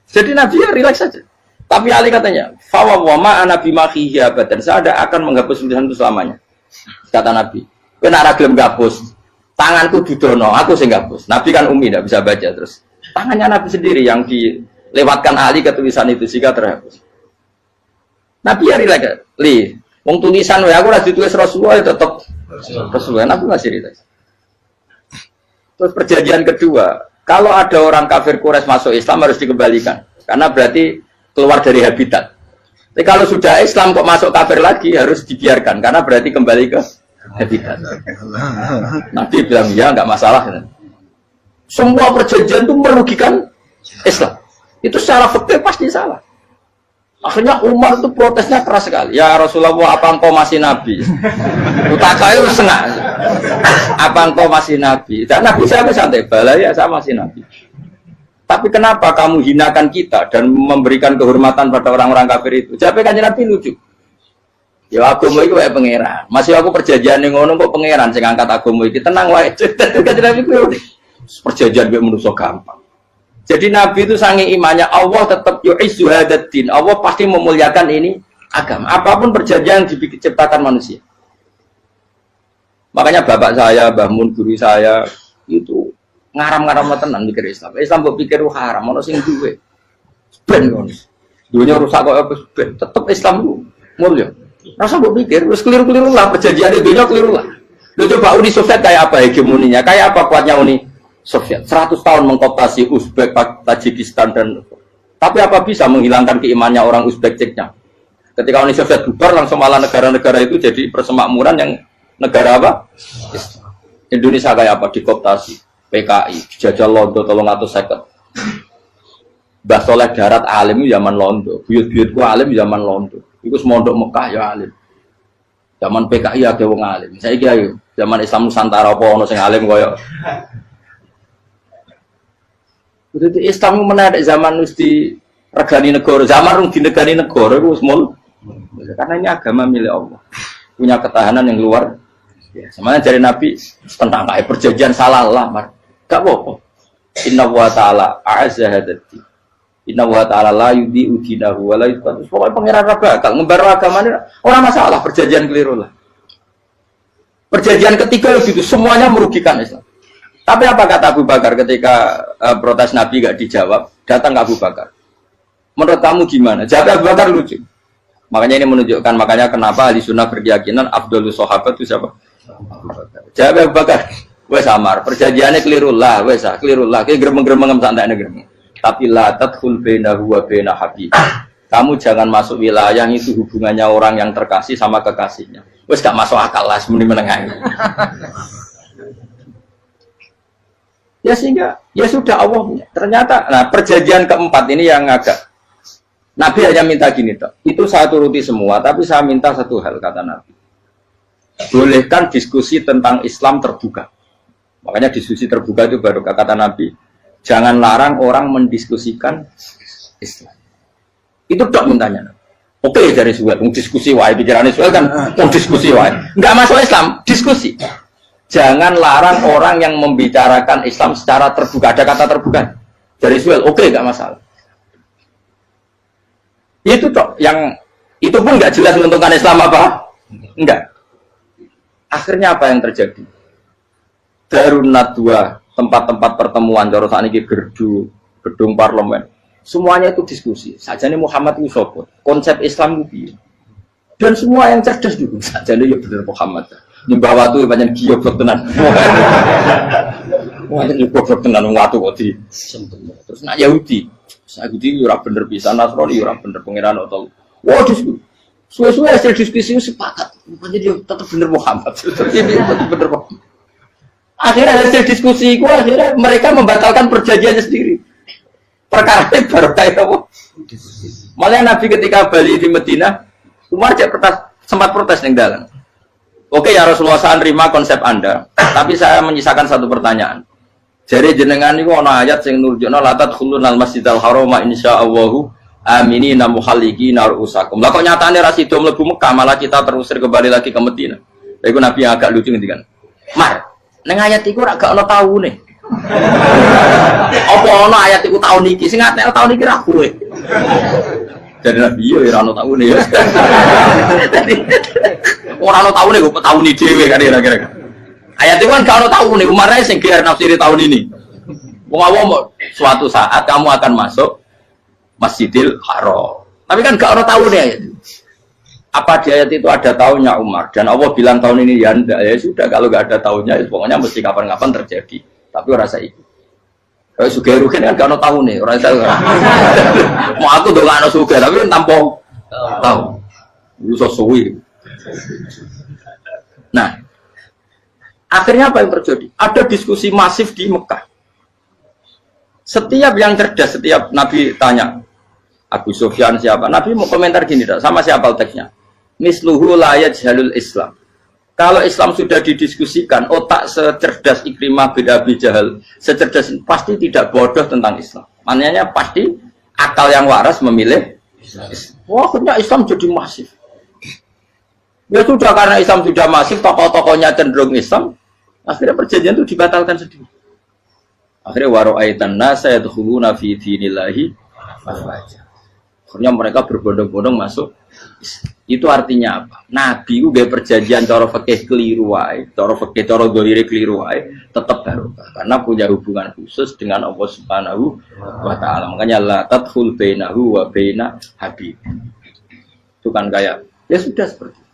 Jadi Nabi ya relax saja. Tapi Ali katanya, fawwama ana bimakhihi abadan. Saya tidak akan menghapus tulisan itu selamanya. Kata Nabi, kena ragilem gapus. Tanganku didono, aku sing gapus. Nabi kan umi tidak bisa baca terus. Tangannya Nabi sendiri yang dilewatkan Ali ke tulisan itu sehingga terhapus. Nabi ya relax. Wong tulisan aku lagi tulis Rasulullah tetap Rasulullah. Nabi masih relax. Terus perjanjian kedua, kalau ada orang kafir Quraisy masuk Islam harus dikembalikan, karena berarti keluar dari habitat. Tapi kalau sudah Islam kok masuk kafir lagi harus dibiarkan, karena berarti kembali ke habitat. Nabi bilang ya nggak masalah. Semua perjanjian itu merugikan Islam. Itu secara fikih pasti salah. Akhirnya Umar itu protesnya keras sekali. Ya Rasulullah, apa engkau masih Nabi? Utakai itu senang. Apa engkau masih Nabi? Dan Nabi saya santai, balaya saya masih Nabi. Tapi kenapa kamu hinakan kita dan memberikan kehormatan pada orang-orang kafir itu? Jadi kan Nabi lucu. Ya agama itu kayak pangeran. Masih aku perjanjian yang ngono kok pangeran sing angkat agama iki tenang wae. Kan Nabi itu perjanjian gue manusia gampang. Jadi Nabi itu sange imannya Allah tetap yu'izzu hadaddin. Allah pasti memuliakan ini agama. Apapun perjanjian yang diciptakan manusia. Makanya bapak saya, Mbah Mun, guru saya itu ngaram-ngaram tenan mikir Islam. Islam mbok pikir haram, ono sing duwe. Ben ngono. Dunya rusak kok apa ben. Tetep Islam ku mulya. Rasa mbok pikir wis keliru-keliru lah perjanjian dunya keliru lah. Lo coba Uni Soviet kayak apa hegemoninya? Kayak apa kuatnya Uni Soviet? 100 tahun mengkooptasi Uzbek, Tajikistan dan tapi apa bisa menghilangkan keimannya orang Uzbek Ceknya? Ketika Uni Soviet bubar langsung malah negara-negara itu jadi persemakmuran yang negara apa? Indonesia kayak apa? Dikooptasi PKI, dijajah Londo 350. Mbah Soleh Darat alim zaman Londo, buyut-buyutku alim zaman Londo. Iku semondok Mekah ya alim. Zaman PKI ada wong alim. Saiki ayo, zaman Islam Nusantara apa ono sing alim koyo. Jadi Islam menarik zaman wis di regani negara, zaman rung dinegani negara iku wis mul. Karena ini agama milik Allah. Punya ketahanan yang luar biasa. Semuanya dari Nabi tentang kayak perjanjian salah lah, gak apa-apa. Inna wa ta'ala a'azza hadati. Inna wa ta'ala la yudhi'u dinahu wa la yudhi'u. Pokoknya pengiran bakal ngembar agama ini orang masalah perjanjian keliru lah. Perjanjian ketiga itu semuanya merugikan Islam. Tapi apa kata Abu Bakar ketika protes Nabi gak dijawab, datang ke Abu Bakar. Menurut kamu gimana? Jawab Abu Bakar lucu. Makanya ini menunjukkan makanya kenapa ahli sunnah berkeyakinan Abdul Sahabat itu siapa? Abu Bakar. Jawab Abu Bakar. Wes samar, perjanjiannya keliru lah, wes keliru lah. Kayak gremeng-gremeng santai gremeng. Tapi la tadkhul bainahu wa baina habib. Kamu jangan masuk wilayah itu hubungannya orang yang terkasih sama kekasihnya. Wes gak masuk akal lah sebenarnya menengah. Ya sehingga ya sudah Allah. Ternyata nah perjanjian keempat ini yang agak Nabi hanya minta gini toh. Itu saya turuti semua, tapi saya minta satu hal kata Nabi. Bolehkan diskusi tentang Islam terbuka. Makanya diskusi terbuka itu baru kata Nabi. Jangan larang orang mendiskusikan Islam. Itu dok mintanya. Oke dari Suwed, diskusi wae pikirannya Suwed kan, diskusi wae. Enggak masuk Islam, diskusi. Jangan larang orang yang membicarakan Islam secara terbuka. Ada kata terbuka dari Suwed, oke enggak masalah. Itu dok, yang itu pun enggak jelas menentukan Islam apa? Enggak. Akhirnya apa yang terjadi? Darun Nadwa, tempat-tempat pertemuan, cara saat ini gerdu, gedung parlemen, semuanya itu diskusi. Sajane Muhammad itu sopot, konsep Islam itu, dan semua yang cerdas juga. Sajane ya benar Muhammad. Nyembah watu banyak giyoblok tenan. Banyak giyoblok tenan watu kok di. Terus nak Yahudi ora bener bisa, Nasrani ora bener pangeran atau. Wah diskusi. Suwe-suwe hasil diskusi sepakat. Jadi tetap bener Muhammad. Tetap bener Muhammad. Akhirnya hasil diskusi itu akhirnya mereka membatalkan perjanjiannya sendiri. Perkara ini baru kayak apa? Malah Nabi ketika balik di Medina, Umar sempat protes yang dalam. Oke ya Rasulullah, saya terima konsep Anda, tapi saya menyisakan satu pertanyaan. Jadi jenengan itu ana ayat sing nurjuna la tadkhulunal masjidal harama insyaallahu aminina muhalliqina ru'usakum. Lah kok nyatane ra sida mlebu Mekah malah kita terusir kembali lagi ke Medina. Lha iku Nabi yang agak lucu ngendikan. Mar, ning ayat iku ora gak ana taune. Apa ana ayat iku taun iki? Sing ngaten taun iki ra kowe. Jadi Nabi yo ora ana taune ya. Ora ana taune kok taun iki dhewe kan kira-kira. Ayat itu kan gak ana taune, Umar ae sing gear nafsiri tahun ini. Wong awam suatu saat kamu akan masuk Masjidil Haram. Tapi kan gak ada tahunnya ayat itu. Apa di ayat itu ada tahunnya Umar? Dan Allah bilang tahun ini ya enggak. Ya sudah kalau gak ada tahunnya, ya pokoknya mesti kapan-kapan terjadi. Tapi orang saya ikut. Kalau suge rugen kan gak ada tahunnya. Orang saya mau aku udah gak ada suge, tapi kan tanpa tahu. Lu sesuai. Nah, akhirnya apa yang terjadi? Ada diskusi masif di Mekah. Setiap yang cerdas, setiap Nabi tanya, Abu Sufyan siapa? Nabi mau komentar gini, sama siapa teksnya? Misluhu la yajhalul Islam. Kalau Islam sudah didiskusikan, otak secerdas Ikrimah bin Abi Jahal, secerdas pasti tidak bodoh tentang Islam. Maknanya pasti akal yang waras memilih Islam. Wah, akhirnya Islam jadi masif. Ya sudah, karena Islam sudah masif, tokoh-tokohnya cenderung Islam, akhirnya perjanjian itu dibatalkan sendiri. Akhirnya waro'aitan nasa yadkhuluna fi dinillahi afwaja. Akhirnya mereka berbondong-bondong masuk Itu artinya apa? Nabi itu gak perjanjian cara fikih keliru wae, cara fikih cara dzahire keliru wae, tetap barokah karena punya hubungan khusus dengan Allah Subhanahu wa taala. Makanya la tadkhul bainahu wa baina habib. Itu kan kayak ya sudah seperti itu.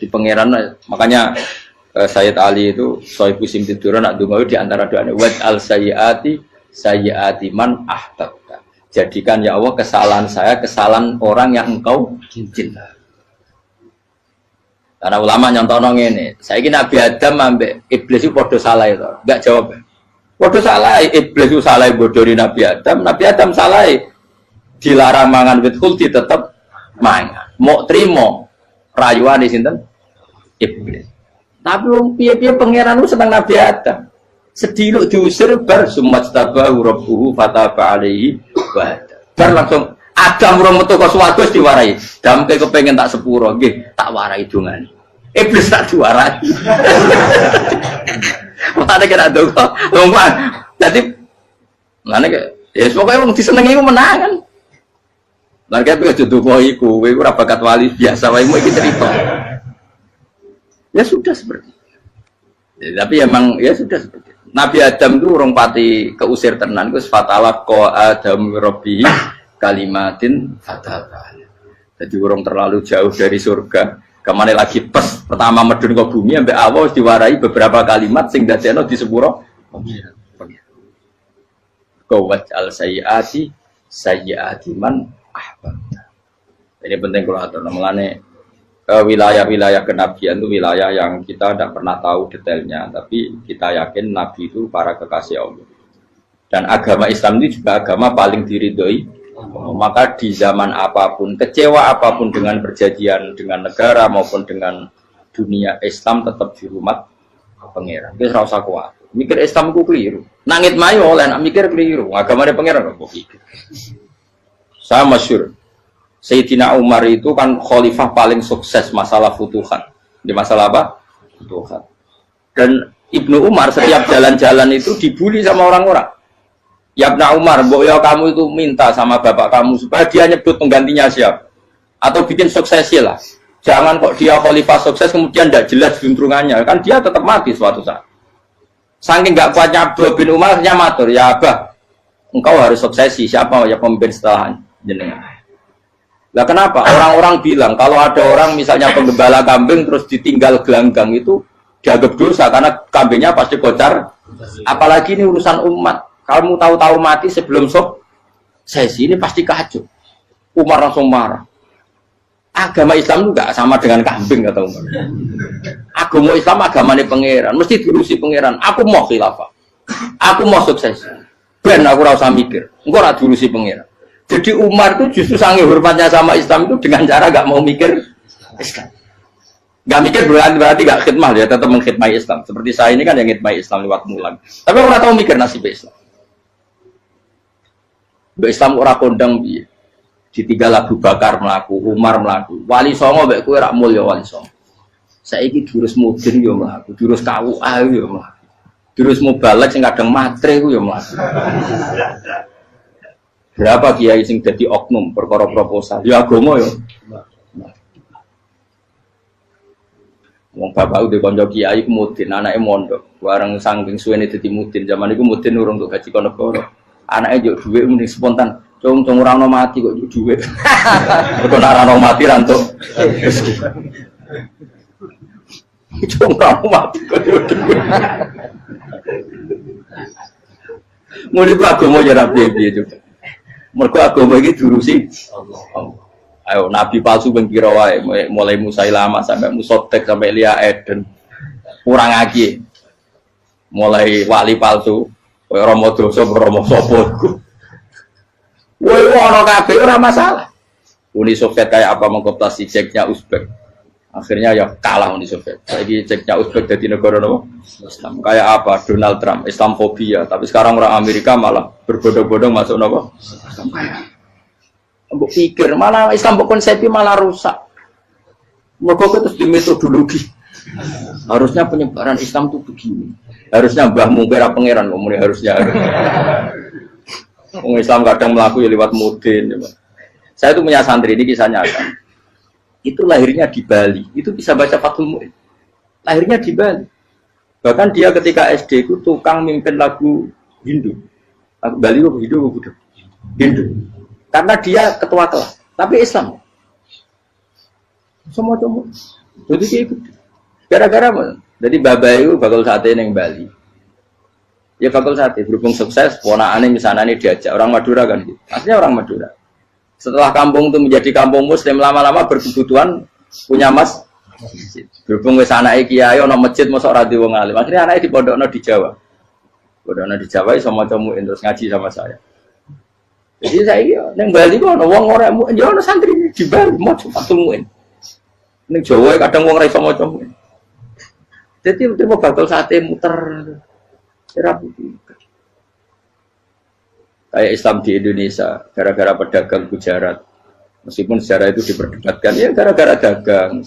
Di pangeran makanya Sayyid Ali itu Sohibu Simtiduran nak dungo di antara doanya wad al sayyiati man ahbabta. Jadikan ya Allah kesalahan saya kesalahan orang yang engkau cinta. Karena ulama nyontono ngene, saiki Nabi Adam ambek iblis itu padha salah itu. Enggak jawab. Padha salah, iblis itu salah bodori Nabi Adam salah. Dilarang mangan wit khuldi tetep mangan. Mau trimo rayuane sinten? Iblis. Tapi wong piye-piye pangeran lu seneng Nabi Adam. Sediluk diusir bar sumastabahu rabbuhu fataba alaihi wa bar langsung Adam urung metu ka swarga wis diwarai. Damke kepengin tak sepuro nggih tak warai dongane. Iblis tak diwarai. Mate kena donga. Wong dadi ngene ya pokoke wong disenengi ku menangan. Lan kaya aja donga iku kowe ora bakat wali biasa wae mau iki cerita. Ya sudah seperti itu. Ya, tapi emang ya sudah seperti itu. Nabi Adam itu orang pati keusir tenan, itu fatala ko Adam Robbi kalimatin fatala. Jadi orang terlalu jauh dari surga. Kemana lagi pas pertama medun ke bumi, sampai awal diwarai beberapa kalimat sing dadekno di sepuro. Kawat al sayyiati man ahbabta. Ini penting kalau atur namanya. Wilayah-wilayah kenabian itu wilayah yang kita tidak pernah tahu detailnya, tapi kita yakin Nabi itu para kekasih Allah. Dan agama Islam itu juga agama paling diridhoi. Maka di zaman apapun, kecewa apapun dengan perjanjian dengan negara maupun dengan dunia, Islam tetap dihormat pangeran. Kita rasa kuat. Mikir Islam itu keliru. Nangit mayo oleh nak mikir keliru. Agamanya pangeran kok pikir. Saya masyhur. Sayyidina Umar itu kan khalifah paling sukses masalah futuhat. Di masalah apa? Futuhat. Dan Ibnu Umar setiap jalan-jalan itu dibully sama orang-orang. Ya Ibnu Umar, mbok ya kamu itu minta sama bapak kamu supaya dia nyebut penggantinya siapa. Atau bikin suksesi lah. Jangan kok dia khalifah sukses kemudian tidak jelas juntrungannya. Kan dia tetap mati suatu saat. Saking gak kuatnya Abdullah bin Umar, matur, ya Abah, engkau harus suksesi. Siapa ya pemimpin setelah jenengan? Lah kenapa? Orang-orang bilang kalau ada orang misalnya penggembala kambing terus ditinggal gelanggang itu dianggap dosa karena kambingnya pasti kocar. Apalagi ini urusan umat. Kamu tahu-tahu mati sebelum sesi ini pasti kacau. Umar langsung marah. Agama Islam itu enggak sama dengan kambing kata Umar. Agama Islam agamanya pangeran, mesti diurusi pangeran. Aku mau khilafah. Aku mau sukses. Ben aku ora usah mikir. Engko ora diurusi pangeran. Jadi Umar itu justru sangat hormatnya sama Islam itu dengan cara gak mau mikir Islam. Gak mikir berarti gak khidmah ya, tetap mengkhidmati Islam. Seperti saya ini kan yang khidmati Islam lewat mulan. Tapi orang tahu mikir nasib Islam. Islam orang kondang biye. Ditinggal Abu Bakar melaku, Umar melaku. Wali Songo mbek kowe rak mulya Wali Songo. Saiki durus mudin yo mlaku, durus KUA yo mlaku. Durus mubalek sing kadang matre ku yo mlaku. Berapa kiai sing dadi oknum perkara proposal? Ya agama ya. Wong bapak udah konco kiai mudin, anake mondok. Bareng saking suwene dadi mudin, zaman iku mudin urung untuk gaji kono negara. Anake njuk dhuwit muni spontan. Cung ora ono mati kok njuk dhuwit. Mergo ora ono mati ra entuk rezeki. Cung ora ono mati kok njuk dhuwit. Mulai agama ya ra piye juga. Mergo agama iki diurusi Allah. Ayo nabi palsu ben kira wae mulai Musailama sampai Musotek sampai Lia Eden. Kurang lagi. Mulai wali palsu koyo Romo Doso Romo Sopo iku. Woi ono kabeh ora masalah. Uni Soviet kayak apa mengkooptasi Ceknya Uzbek. Akhirnya ya kalah Uni Soviet. Saiki Ceknya Uzbek jadi negara nopo? Islam. Kayak apa Donald Trump Islamofobia, tapi sekarang orang Amerika malah berbondong-bondong masuk nopo? Mbok pikir malah Islam konsepnya malah rusak. Mergo terus di metodologi. Harusnya penyebaran Islam itu begini. Harusnya Mbah Mungkira pangeran ngomongnya harusnya. Wong Islam kadang melaku ya lewat mudin. Saya itu punya santri ini kisah nyata. itu lahirnya di Bali. Itu bisa baca Fathul Mu'in. Lahirnya di Bali. Bahkan dia ketika SD itu tukang mimpin lagu Hindu. Lagu Bali itu Hindu, Hindu. Karena dia ketua kelas, tapi Islam. Semua cuma. Jadi dia ikut. Gara-gara jadi babai itu bakal sate yang Bali. Ya bakal sate berhubung sukses, ponakane misalnya ini diajak orang Madura kan gitu. Aslinya orang Madura. Setelah kampung itu menjadi kampung Muslim, lama-lama berkebutuhan punya masjid. Berhubung wis anake kiai ana masjid mosok ora di wong alim. Akhirnya anake dipondokno di Jawa. Pondokno di Jawa iso maca muin terus ngaji sama saya. Jadi saya ning Bali kok ana wong ora muin, ya ana santri di Bali maca Fathul Muin. Ning Jawa kadang wong ora iso maca muin. Jadi terima bakal sate muter. Kayak Islam di Indonesia gara-gara pedagang Gujarat, meskipun sejarah itu diperdebatkan ya gara-gara dagang,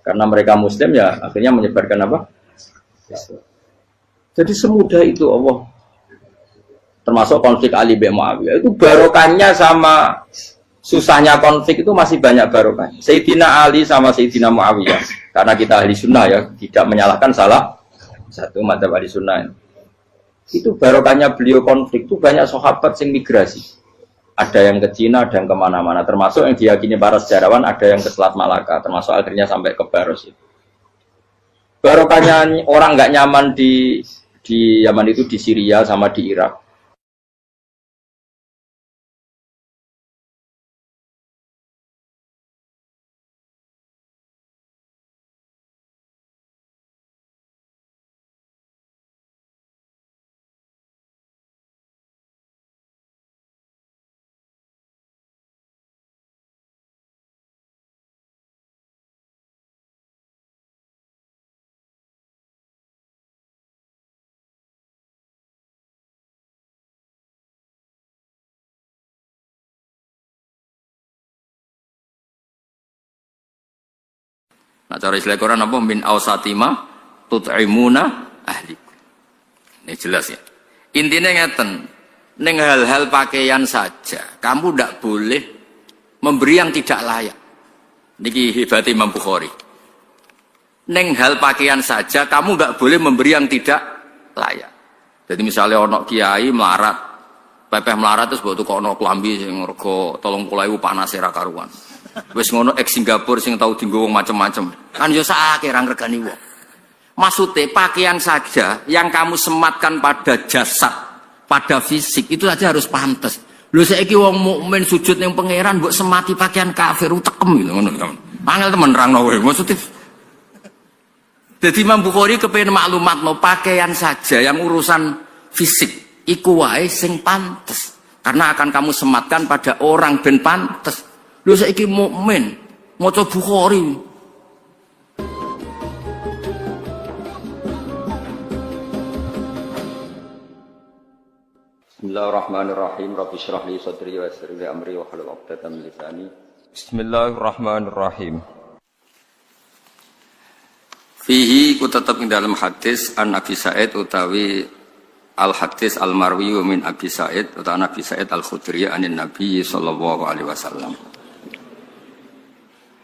karena mereka Muslim ya akhirnya menyebarkan apa? Jadi semudah itu Allah. Termasuk konflik Ali bin Muawiyah itu barokahnya sama susahnya konflik itu masih banyak barokahnya. Sayyidina Ali sama Sayyidina Muawiyah, karena kita ahli sunnah ya tidak menyalahkan salah satu madzhab ahli sunnah. Itu barokahnya beliau konflik itu banyak sahabat yang migrasi, ada yang ke Cina, ada yang kemana-mana, termasuk yang diyakini para sejarawan ada yang ke Selat Malaka, termasuk akhirnya sampai ke Baros itu. Barokahnya orang nggak nyaman di Yaman itu di Syria sama di Irak. Nah, cara istilah Quran apa? Min awsatima tut'imuna ahli. Ini jelas ya. Intinya ngeten, neng hal-hal pakaian saja, kamu tidak boleh memberi yang tidak layak. Niki hebat Imam Bukhari. Neng hal pakaian saja, kamu nggak boleh memberi yang tidak layak. Jadi misalnya ono kiai melarat, pepeh melarat terus buat tukang ono kelambi sing rego 30.000 panas era karuan. Wis ngono ex Singapura sing tau dienggo wong macem-macem. Kan yo sakake ra ngregani wong. Maksudnya pakaian saja yang kamu sematkan pada jasad, pada fisik itu saja harus pantas. Lho saiki wong mukmin sujud ning pangeran mbok semati pakaian kafir utekem gitu ngono. Angel temen nerangno kowe. Maksudnya jadi Imam Bukhari kepengin maklumatno pakaian saja yang urusan fisik iku wae sing pantes. Karena akan kamu sematkan pada orang ben pantes. Lho saiki mukmin maca Bukhari. Bismillahirrahmanirrahim. Rabbi shrah li sadri wa yassir li amri wa hlul 'uqdatam min lisani. Bismillahirrahmanirrahim. Fihi ku tetap ing dalam hadis an Abi Sa'id utawi al hadis al marwi min Abi Sa'id utawi Nabi Sa'id al Khudri anin Nabi sallallahu alaihi wasallam.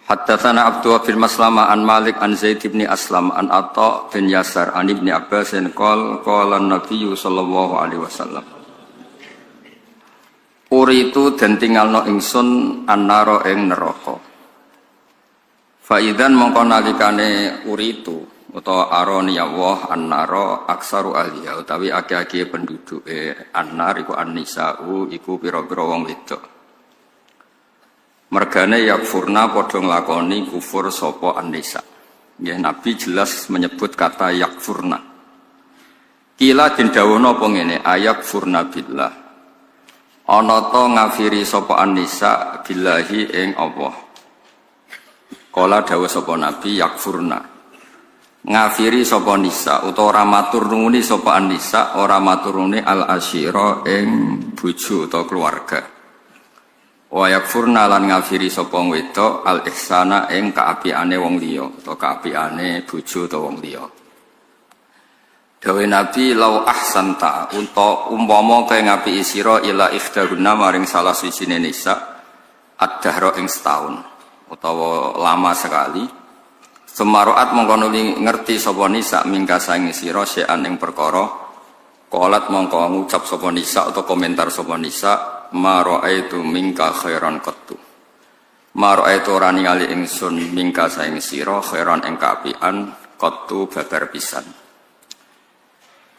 Haddatsana Abdullah bin Maslama an Malik an Zaid bin Aslam an Atha bin Yasar an Ibnu Abbas qala Nabi sallallahu alaihi wasallam. Uritu den tinggalno ingsun annara ing neraka. Faidan mongko nalikane uritu utawa aroni Allah annara aksaru ahliya utawi akeh-akeh penduduke annar iku annisa'u iku pira-pira wong wedok. Mergane yakfurna padha nglakoni kufur sapa annisa. Nggih Nabi jelas menyebut kata yakfurna. Kila den dawuhna apa ngene ayakfurna billah. Ana ta ngafiri sapa annisa billahi ing Allah. Kala dawuh sapa Nabi yakfurna. Ngafiri sapa nisa utawa ora matur nuwuni sapa annisa ora matur nuwuni al asyira ing bojo utawa keluarga. Wa yakfurna lan ngafiri sapa wedok al ihsana ing kaapiane wong liya utawa kaapiane bojo utawa wong liya. Dawe Nabi lau ahsanta unta umpama kaya ngapiki sira ila ikhdahunna maring salah sijine nisa ad-dahra ing setahun. utawa lama sekali. Semaroat mongko nuli ngerti sapa nisa mingka saing sira sean ing perkara qalat mongko ngucap sapa nisa atau komentar sapa nisa ma raaitu mingka khairan qattu ma raaitu ora ningali ingsun mingka saing sira khairan ing kaapian qattu babar pisan.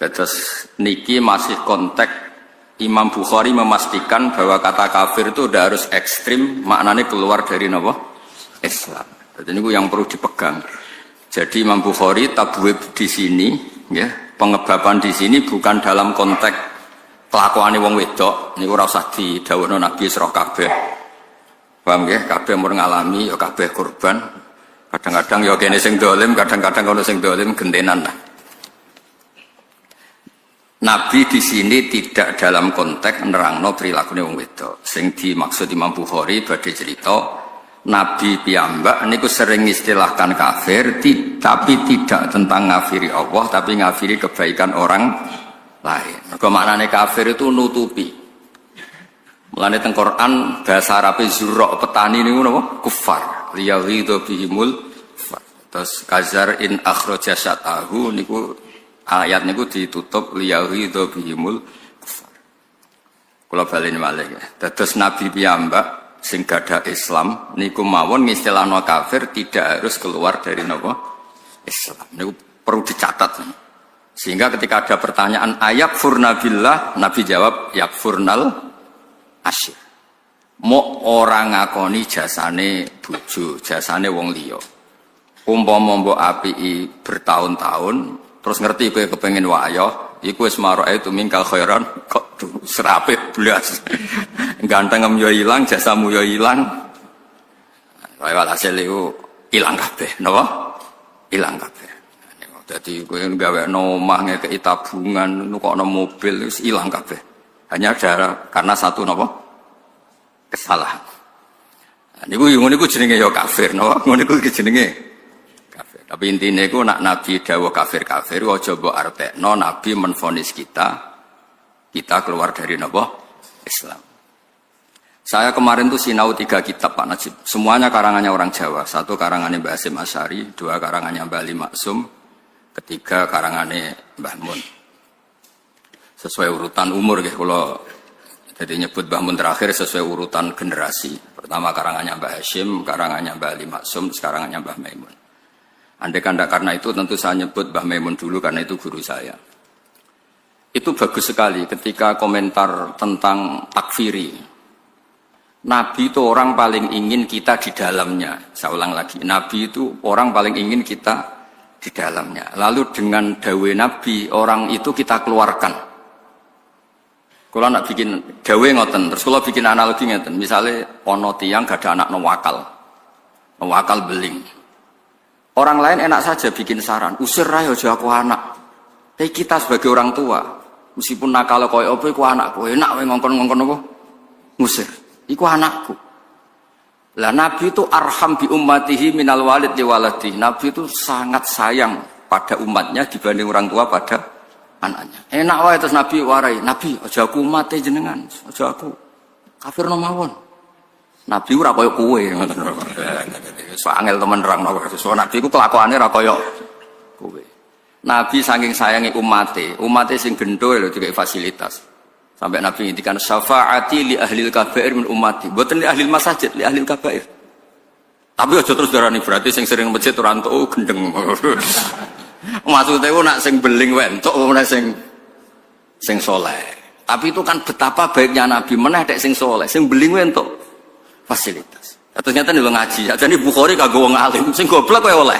Terus niki masih konteks Imam Bukhari memastikan bahwa kata kafir itu udah harus ekstrim maknanya keluar dari napa Islam. Jadi ini yang perlu dipegang. Jadi Imam Bukhari tabwib di sini, ya, pengebaban di sini bukan dalam konteks kelakuane wong wedok. Niku ora usah didhawuhno Nabi sira kabeh. Paham nggih? Kabeh mun ngalami ya kabeh korban. Kadang-kadang ya kene sing dolim, kadang-kadang ono sing dolim gentenan lah. Nabi di sini tidak dalam konteks nerangno prilakune wong wedok. Sing dimaksud Imam Bukhari badhe cerita Nabi piyambak niku sering istilahkan kafir, tapi tidak tentang ngafiri Allah, tapi ngafiri kebaikan orang lain. Mergo maknane kafir itu nutupi. Mulane teng Quran bahasa Arabe zurra petani niku napa? Kufar. Liyaghidhu bihimul kufar. Terus kazar in akhraja syatahu niku ayat niku ditutup liyaghidhu bihimul kufar. Kula baleni malih. Dados Nabi piyambak sing gadah Islam niku mawon ngistilahno kafir tidak harus keluar dari napa Islam. Niku perlu dicatat. Sehingga ketika ada pertanyaan ayat furnabillah, Nabi jawab yakfurnal asyir. Mo orang ngakoni jasane bojo, jasane wong liya. Umpama mbok apiki bertahun-tahun terus ngerti kowe kepengin wayah, iku wis maroe itu mingkal khairan kok serapit blas. Ganteng yo ilang, jasamu yo ilang. Wae walhasil iku ilang kabeh, napa? Ilang kabeh. Dadi kowe gawekno omah ngekeki tabungan, nukokno mobil wis ilang kabeh. Hanya karena satu napa? Kesalahan. Niku ngono niku jenenge yo kafir, napa? Ngono niku jenenge kafir. Tapi intine iku nak Nabi dawuh kafir-kafir aja mbok artekno Nabi menvonis kita keluar dari napa? Islam. Saya kemarin tuh sinau 3 kitab Pak Najib. Semuanya karangannya orang Jawa. 1 karangannya Mbah Hasyim Asy'ari, 2 karangannya Mbah Ali Maksum, 3 karangannya Mbah Mun. Sesuai urutan umur nggih kula jadi nyebut Mbah Mun terakhir sesuai urutan generasi. Pertama karangannya Mbah Hasyim, karangannya Mbah Ali Maksum, karangannya Mbah Maimun. Andai kanda karena itu tentu saya nyebut Mbah Maimun dulu karena itu guru saya. Itu bagus sekali ketika komentar tentang takfiri. Nabi itu orang paling ingin kita di dalamnya. Saya ulang lagi, Nabi itu orang paling ingin kita di dalamnya. Lalu dengan dawe Nabi, orang itu kita keluarkan. Kalau nak bikin dawe ngoten, terus kalau bikin analogi ngoten, misalnya ono tiyang gak ada anak wakal beling. Orang lain enak saja bikin saran, usir aja aku anak. Tapi kita sebagai orang tua, meskipun nakal koyo apa iku anakku, enak wae ngongkon-ngongkon apa? Ngusir. Iku anakku. Lah Nabi itu arham bi ummatihi minal walid li waladi. Nabi itu sangat sayang pada umatnya dibanding orang tua pada anaknya. Enak wae terus Nabi warai, Nabi aja aku mate jenengan, aja aku kafir no mawon. Nabi ora koyo kowe ngoten. So angel temen nerangno. So Nabi ku kelakuane ora koyo kowe. Nabi saking sayangi umate sing gendho lho dikai fasilitas. Sampai Nabi ngintikan syafaati li ahlil kabair min ummati. Mboten li ahlil masajid, li ahlil kabair. Tapi aja terus darani berarti sing sering masjid ora entuk gendeng. Maksudnya nak sing beling wae entuk ora sing saleh. Tapi itu kan betapa baiknya Nabi meneh dek sing saleh, sing beling wae entuk fasilitas. Ternyata nih ngaji, jadi Bukhari kagak wong alim, sing goblok wae oleh.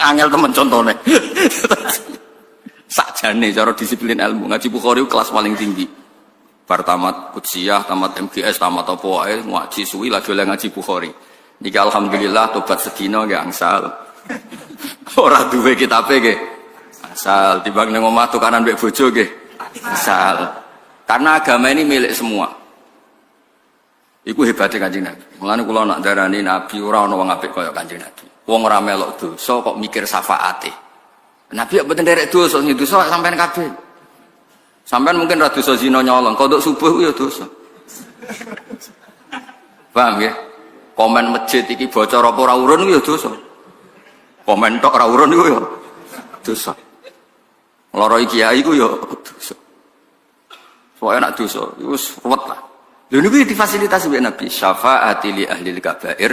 Angel temen contone. Sakjane cara disiplin ilmu ngaji Bukhari kelas paling tinggi. Bar tamat Qudsiyah, tamat MGS, tamat apa wae ngaji suwi lagi oleh ngaji Bukhari. Niki alhamdulillah tobat sedina nggih angsal. Ora duwe kitabe nggih. Angsal timbang ning omah tukaran mbek bojo nggih. Angsal. Karena agama ini milik semua. Iku hebatnya Kanjeng Nabi. Mulane kula nak darani Nabi ora ana wong apik kaya Kanjeng Nabi. Wong ora melok dosa kok mikir syafaate. Nabi ya mboten nderek dosa, dosa sampean kabeh. Sampean mungkin ra dosa zina nyolong, kodok subuh ya dosa. Paham ya? Komen masjid iki bocor apa ora urun iku ya dosa. Komen tok ora urun iku ya dosa. Ngloroi kiai iku ya dosa. Soalnya nak dosa, wis ruwet lah. Lha niku difasilitasi oleh Nabi, syafaati li ahlil kabair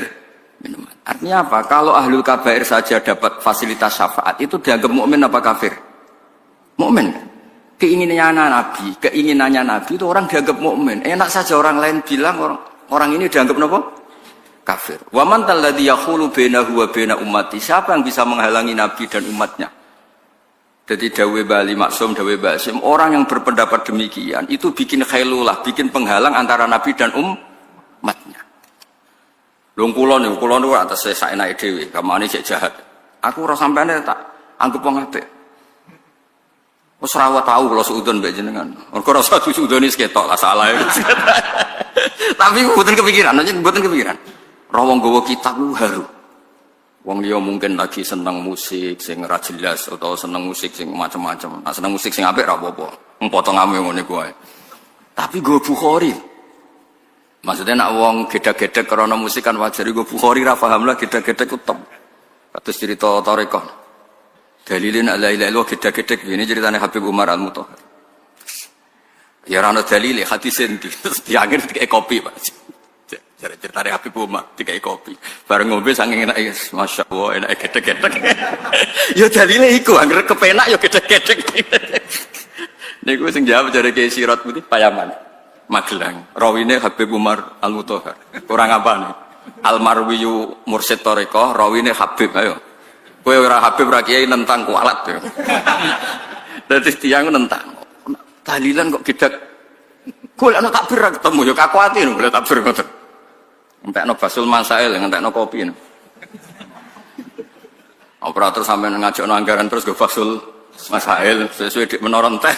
minuman. Artinya apa? Kalau ahlul kabair saja dapat fasilitas syafaat itu dianggap mukmin apa kafir? Mukmin. Keinginannya Nabi itu orang dianggap mukmin. Enak saja orang lain bilang orang ini dianggap apa? Kafir. Wa man alladhi yaqulu bainahu wa baina ummati. Siapa yang bisa menghalangi Nabi dan umatnya? Jadi dawe Bali Maksum, dawe Basim, orang yang berpendapat demikian itu bikin khailulah, bikin penghalang antara Nabi dan umatnya. Lung kula niku atas saya enake dhewe, kamane cek jahat. Aku ora sampeane tak anggap wong apik. Wis ora tau kula suudon mbek jenengan. Mergo rasa suudone ketok lah salah. Tapi mboten kepikiran, Ra wong gawa kitab ku haru. Wong liya mungkin lagi seneng musik sing ora jelas atau seneng musik sing macam-macam. Nah, seneng musik sing apik ora apa-apa. Potongane ngene ku wae. Tapi go Bukhari. Maksudnya nak wong gedhe-gedhe karena musik kan wajar go Bukhari ra paham lah gedhe-gedhe ku top. Kados cerita Thariqah. Dalilin la ilaha illallah gedhe-gedhe ini ceritane Habib Umar Al-Mutahhar. Ya ora ana dalile hadis endi. Diangger dikek kopi, Pak. Cerita dari Habib Umar, dikai kopi. Bareng ngombe saking enak, masya Allah, enak gedek-gedek. Ya dalile iku, angger kepenak ya gedek-gedek. Niku sing jawab dari Kiai Sirat Putih Payaman, Magelang. Rawine Habib Umar Al-Mutahhar. Kurang apa nih? Almarwiyu Mursyid Thariqah, rawine Habib. Ayo, kowe ora Habib ora Kiai nentang kualat yo. Dadi tiyang nentang. Dalilan kok gedek. Kul ana takbir ketemu ya kakuati lho takbir ngoten. Entekno basul masail, entekno kopi. Operator sampai ngajakno anggaran terus go basul masail sesuai dik menoron teh.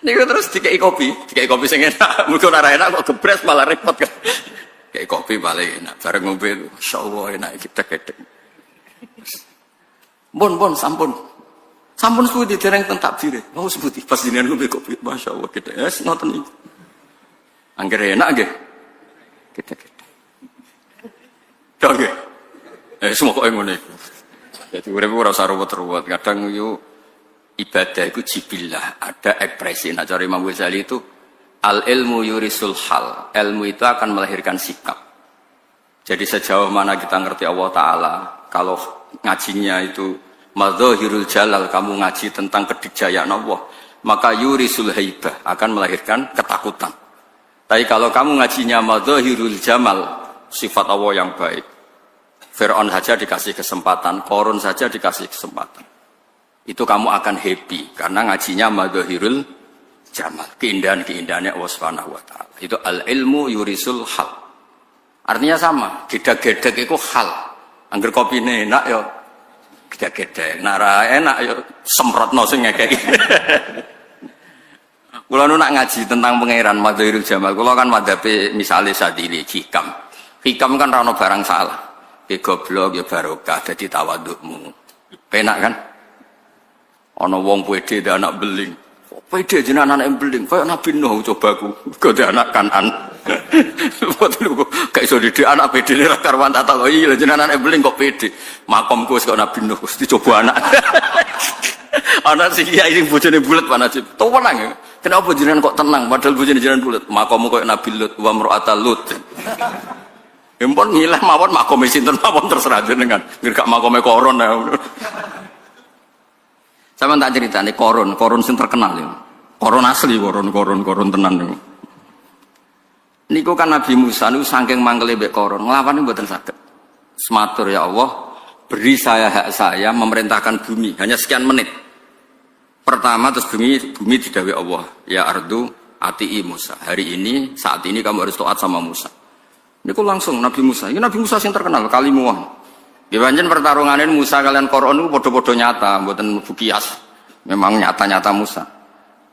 Niku terus dikei kopi sing enak. Muga ora enak kok gebres malah repot kan. Dikei kopi paling enak. Bareng ngombe masyaallah enak kita gedek. Bon sampun. Sampun suwi dereng teng takbire. Oh sebuti pas jenengan ngombe kopi masyaallah gedek. Wes ngoten niku. Angger enak nggih. Gedhe-gedhe. Dong nggih. Semua kok ngono iku. Dadi urip ora usah ruwet-ruwet. Kadang yo ibadah iku jibillah, ada ekspresi. Nah, cara Imam Ghazali itu al ilmu yurisul hal. Ilmu itu akan melahirkan sikap. Jadi sejauh mana kita ngerti Allah Ta'ala, kalau ngajinya itu madzahirul jalal, kamu ngaji tentang kedikjayaan Allah, maka yurisul haibah, akan melahirkan ketakutan. Tapi kalau kamu ngajinya madzahirul jamal, sifat Allah yang baik, Fir'aun saja dikasih kesempatan, Qarun saja dikasih kesempatan, itu kamu akan happy karena ngajinya madzahirul jamal, keindahan-keindahannya Allah Subhanahu wa taala. Itu al ilmu yurisul hal. Artinya sama, gedek-gedek itu hal. Angger kopine enak ya gedek-gedek, nara enak ya semprotno sing ngekeki. Kula nu nak ngaji tentang pangeran Madzharul Jamal, kula kan madhabe misale Sadili hikam. Hikam kan ra ono barang salah. Ki goblok ya barokah dadi tawadukmu. Penak kan? Ana wong pede dhe anak beling. Pede jenengan anak beling, kaya Nabi Nuh cobaku. Gede anak Kanan. Gak iso didik anak pede ra karwan tak takoki lho jenengan anak beling kok pede. Makomku wis kok Nabi Nuh wis dicoba anak. Ana sing kiai sing bojone bulet Pak Najib. Tenang ya. Kenapa jenengan kok tenang padahal bojone jenengan bulet? Makommu koyo Nabi Lut wa mar'atal Lut. Empon ngilah mawon makome sinten mawon terserah jenengan. Ngger gak makome koron ya. Sampeyan tak critani koron sing terkenal ya. Koron asli, koron tenan niku. Niku kan Nabi Musa niku saking mangkele mbek koron, nglawan mboten saged. Sematur ya Allah, beri saya hak saya memerintahkan bumi hanya sekian menit. Pertama terus bumi didhawuhi Allah, ya ardu ati'i Musa. Hari ini saat ini kamu harus taat sama Musa. Niku langsung Nabi Musa. Ini Nabi Musa yang terkenal kalimuah. Nggih pancen pertarungane Musa kalian Koron niku padha-padha nyata, mboten bukias. Memang nyata-nyata Musa.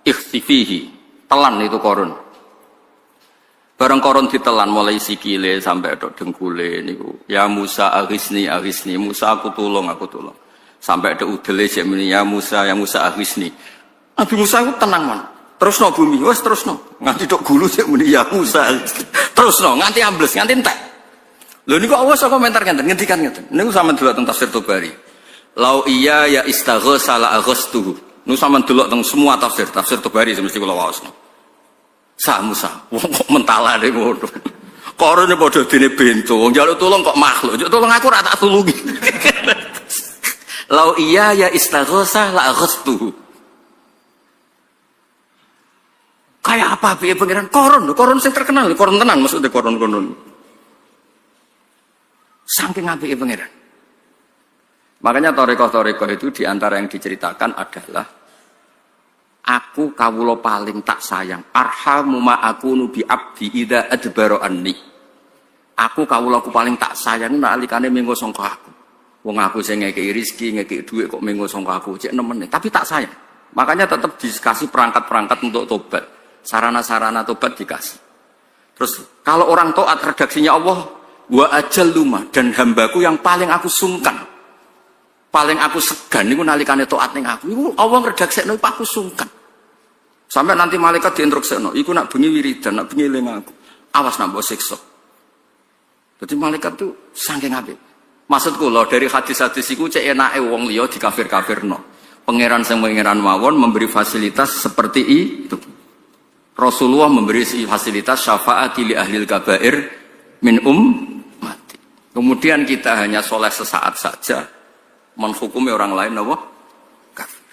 Ikhtifihi, telan itu Koron. Bareng Koron ditelan mulai sikile sampai tok dengkule niku. Ya Musa aghisni, Musa aku tulung. Sampai ada udele sik muni ya Musa aghisni. Nabi Musa ku tenang man. Terusno bumi, wes terusno. Nganti tok gulu sik muni ya Musa. Terus nganti ambles, nganti entek. Lho niku Allah sok komentar ngendikan ngeten. Niku sampean delok teng tafsir Tabari. Lau iya ya istaghasa la aghastuhu. Niku sampean delok teng semua tafsir Tabari mesti kula waosno. Sa Musa, wong kok mentalane ngono. Korone padha dene bento, njaluk tulung kok makhluk. Njuk tulung aku ora tak tulungi. Lau iya ya istaghasa la aghastuhu. Kayak apa piye pangeran? Koron sing terkenal, koron tenan maksudnya koron. Saking apike pangeran. Makanya torekoh itu diantara yang diceritakan adalah aku kawula paling tak sayang. Arhamu ma akunu bi abdi idza adbara anni. Aku kawulaku paling tak sayang nalikane mengko sangka aku. Wong aku sing ngekeki rezeki, ngekeki dhuwit kok mengko sangka aku, cek nemen. Tapi tak sayang. Makanya tetap dikasih perangkat-perangkat untuk tobat. Sarana-sarana tobat dikasih. Terus kalau orang taat redaksinya Allah, wa ajal lumah, dan hambaku yang paling aku sungkan, paling aku segan niku nalikane taat ning aku. Iku Allah ngredaksekno iku aku sungkan. Sampai nanti malaikat diinstruksekno, iku nak bengi wiridan, nak bengi eling aku. Awas nak mbok siksa. Jadi malaikat tuh saking apik. Maksudku lho dari hadis-hadis iku cek enake wong liya dikafir-kafirno. Pangeran sing pangeran mawon memberi fasilitas seperti itu. Rasulullah memberi fasilitas syafaat li ahlil kabair min mati. Kemudian kita hanya soleh sesaat saja menghukumi orang lain apa? Kafir.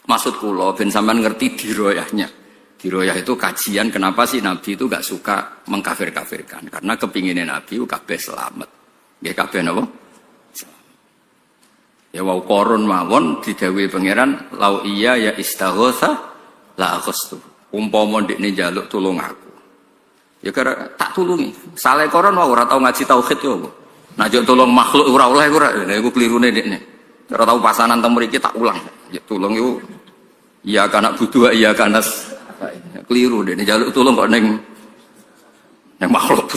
Maksud kula ben sampean ngerti diroyahnya. Diroyah itu kajian kenapa sih Nabi itu gak suka mengkafir-kafirkan. Karena kepinginnya Nabi itu kabeh selamat. Nggih kabeh napa? Ya wau korun mawon didhawuhi pangeran lau iya ya istaghotha la aghastu. Umpama ndekne njaluk tulung aku. Ya kira tak tulungi. Saleh koron wae ora tau ngaji tauhid yo. Nek njuk tulung makhluk ora oleh ora. Lha iku klirune ndekne. Ora tau pasanan teng mriki tak ulang. Ya tulung iku iya kana butuh iya kana keliru ndekne njaluk tulung kok ning makhluk.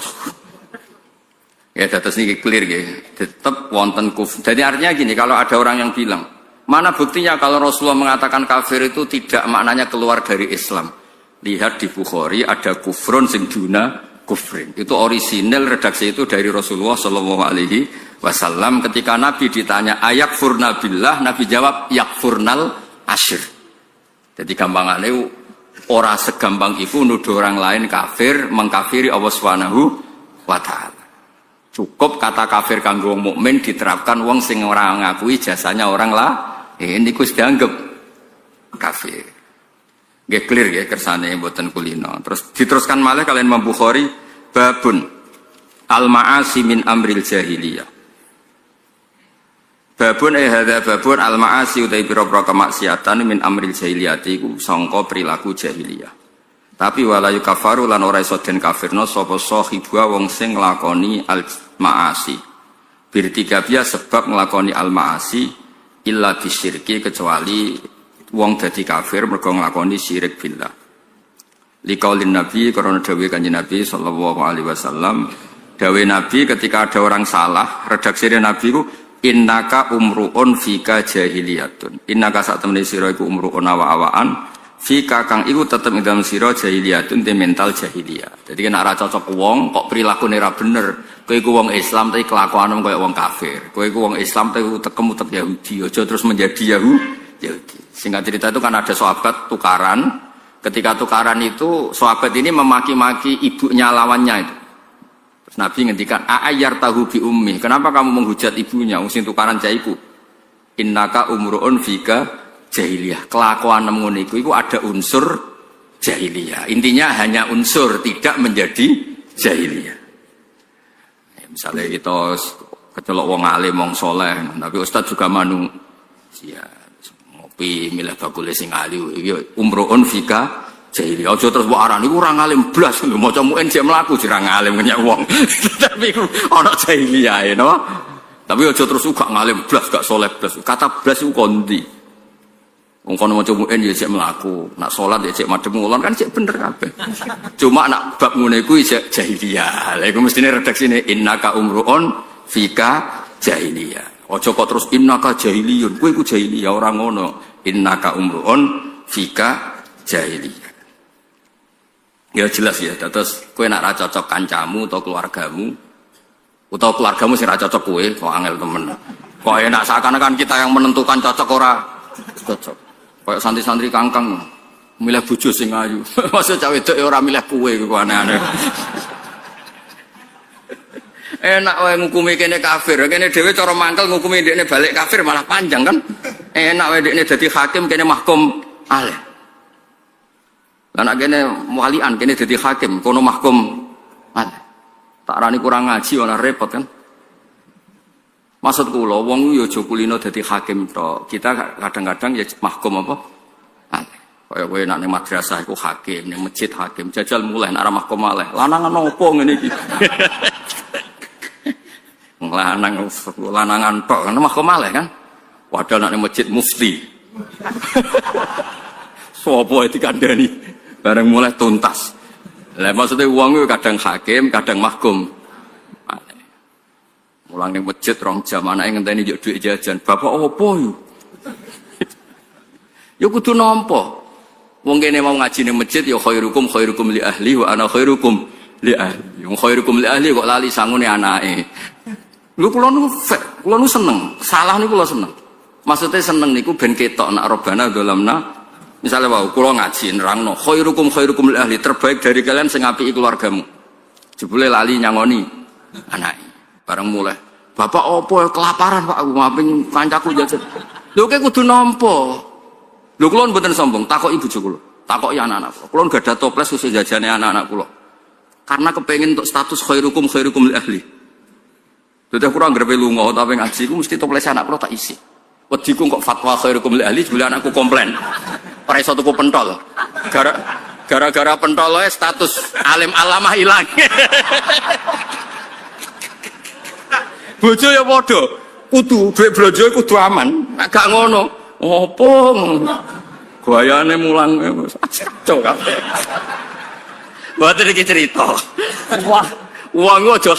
Ya terus niki clear nggih. Tetap wonten kufur. Jadi artinya gini, kalau ada orang yang bilang, mana buktinya kalau Rasulullah mengatakan kafir itu tidak maknanya keluar dari Islam. Lihat di Bukhari ada kufrun sing duna kufrin. Itu orisinal redaksi itu dari Rasulullah Shallallahu Alaihi Wasallam. Ketika Nabi ditanya ayak furna billah, Nabi jawab yakfurnal asyir. Jadi gampangannya ora segampang itu nuduh orang lain kafir, mengkafiri Allah Subhanahu wa Ta'ala. Cukup kata kafir kanggo wong mukmin diterapkan wong sing ora ngakui jasanya orang lah. Ini kus dianggap kafir. Nggih clear nggih kersane mboten kulino. Terus diteruskan malih kalian Imam Bukhari babun al-ma'asi min amril jahiliyah. Babun hadza babun al-ma'asi utai pira-pira kemaksiatan min amril jahiliyah iku sangka perilaku jahiliyah. Tapi wala yukafaru lan ora iso den kafirno sapa sahibwa wong sing nglakoni al-ma'asi. Birtikabia sebab nglakoni al-ma'asi illa bisyirki kecuali wong dadi kafir mergo nglakoni syirik billah. Liqaulin Nabi karena dawuh Kanjeng Nabi sallallahu alaihi wasallam, dawuh Nabi ketika ada orang salah, redaksi Nabi ku innaka umruun fika jahiliyatun. Innaka sak temene sira iku umruun awa-awaan fika kang iku tetep ing dalem sira jahiliyatun te mental jahiliyah. Jadi nek ora cocok wong kok prilakune ora bener, kowe iku wong Islam tapi kelakuanmu koyo wong kafir. Kowe iku wong Islam tapi utek-utek Yahudi, aja terus menjadi Yahudi. Singkat cerita itu kan ada sahabat tukaran. Ketika tukaran itu sahabat ini memaki-maki ibunya lawannya itu. Terus Nabi ngendikan a'ayyar tahu bi ummi. Kenapa kamu menghujat ibunya? Sing tukaran jaiku. Innaka umruun fika jahiliyah. Kelakuan ngono iku ada unsur jahiliyah. Intinya hanya unsur, tidak menjadi jahiliyah. Ya, misalnya kita kecelok wong alim, wong soleh, tapi ustaz juga manu. Ya, milih bakule sing alim iki umruun fika jahiliyah. Aja terus mbok arani ora ngalim blas maca muen jek mlaku jera ngalim nyek wong. Tapi iku ana jahiliyah no. Tapi aja terus uga ngalim blas gak saleh blas. Kata blas iku kondi. Wong kono maca muen ya jek mlaku, nak salat ya jek madhep ngulon kan jek bener kabeh. Cuma nak bab ngene iku jek jahiliyah. Lha iku mestine redaksine innaka umruun fika jahiliyah. Aja kok terus innaka jahiliyun. Kowe iku jahiliyah ora ngono. Innaka umruun fika jahiliyah. Ya jelas ya. Terus kowe nak ra cocok kancamu atau keluargamu sing ra cocok kowe, kok angel temen. Kok enak seakan-akan kita yang menentukan cocok ora cocok. Kayak santri-santri kangkang milih bojo sing ayu. Maksud cah wedok ora milih kowe kok aneh-aneh. Enak wae ngukumi kene kafir. Kene dhewe cara mangkel ngukumi ndekne balik kafir malah panjang kan. Enak wae ndekne dadi hakim kene mahkum aleh. Lah nek kene walian kene dadi hakim kono mahkum aleh. Tak rani kurang ngaji ora repot kan. Maksud kula wong yo aja kulino dadi hakim tok. Kita kadang-kadang ya mahkum apa? Aleh. Kaya kowe nek ning madrasah iku hakim, ning masjid hakim, jajal mulai nek arah mahkum aleh. Lanangan opo ngene iki? Lanangan tok kan mahkum aleh kan. Padahal nek ning masjid mufti. Sopo dikandani bareng mulai tuntas. Lah maksudnya wong kadang hakim, kadang mahkum. Mulang ning masjid rong jam anake ngenteni njuk dhuwit jajan. Bapak opo yo? Yo kudu nampa. Wong kene mau ngaji ning masjid ya khairukum khairukum li ahli wa ana khairukum li ahli. Wong khairukum li ahli kok lali sangune anake. Lho kula nu seneng. Salah niku kula seneng. Maksudnya seneng niku ben ketok nak robana dolamna. Misalnya wau kula ngaji nerangno khairukum khairukum li ahli, terbaik dari kalian sing apiki keluargamu. Jebule lali nyangoni anake. Bareng mulai, bapak opo kelaparan pak, aku ngaping kancaku jajan. Lho kayak kudu nampa. Lho kula mboten sombong, takok ibu kula, takok ya anak-anak kula. Kula gak ada toples khusus jajane anak-anak kula. Karena kepengin untuk status khairukum khairukum li ahli. Dadi kurang grepe lunga tapi ngaji ku mesti toples anak kula tak isi. Wediku kok fatwa khairukum li ahli jebule anakku komplain. Ora iso tuku pentol. Gara-gara pentol status alim alamah ilang. Bojo ya padha, kudu dhuwit blonjo kudu aman. Nek gak ngono, opo? Gayane mulang kacau kabeh. Mboten iki cerita. Wah, wong aja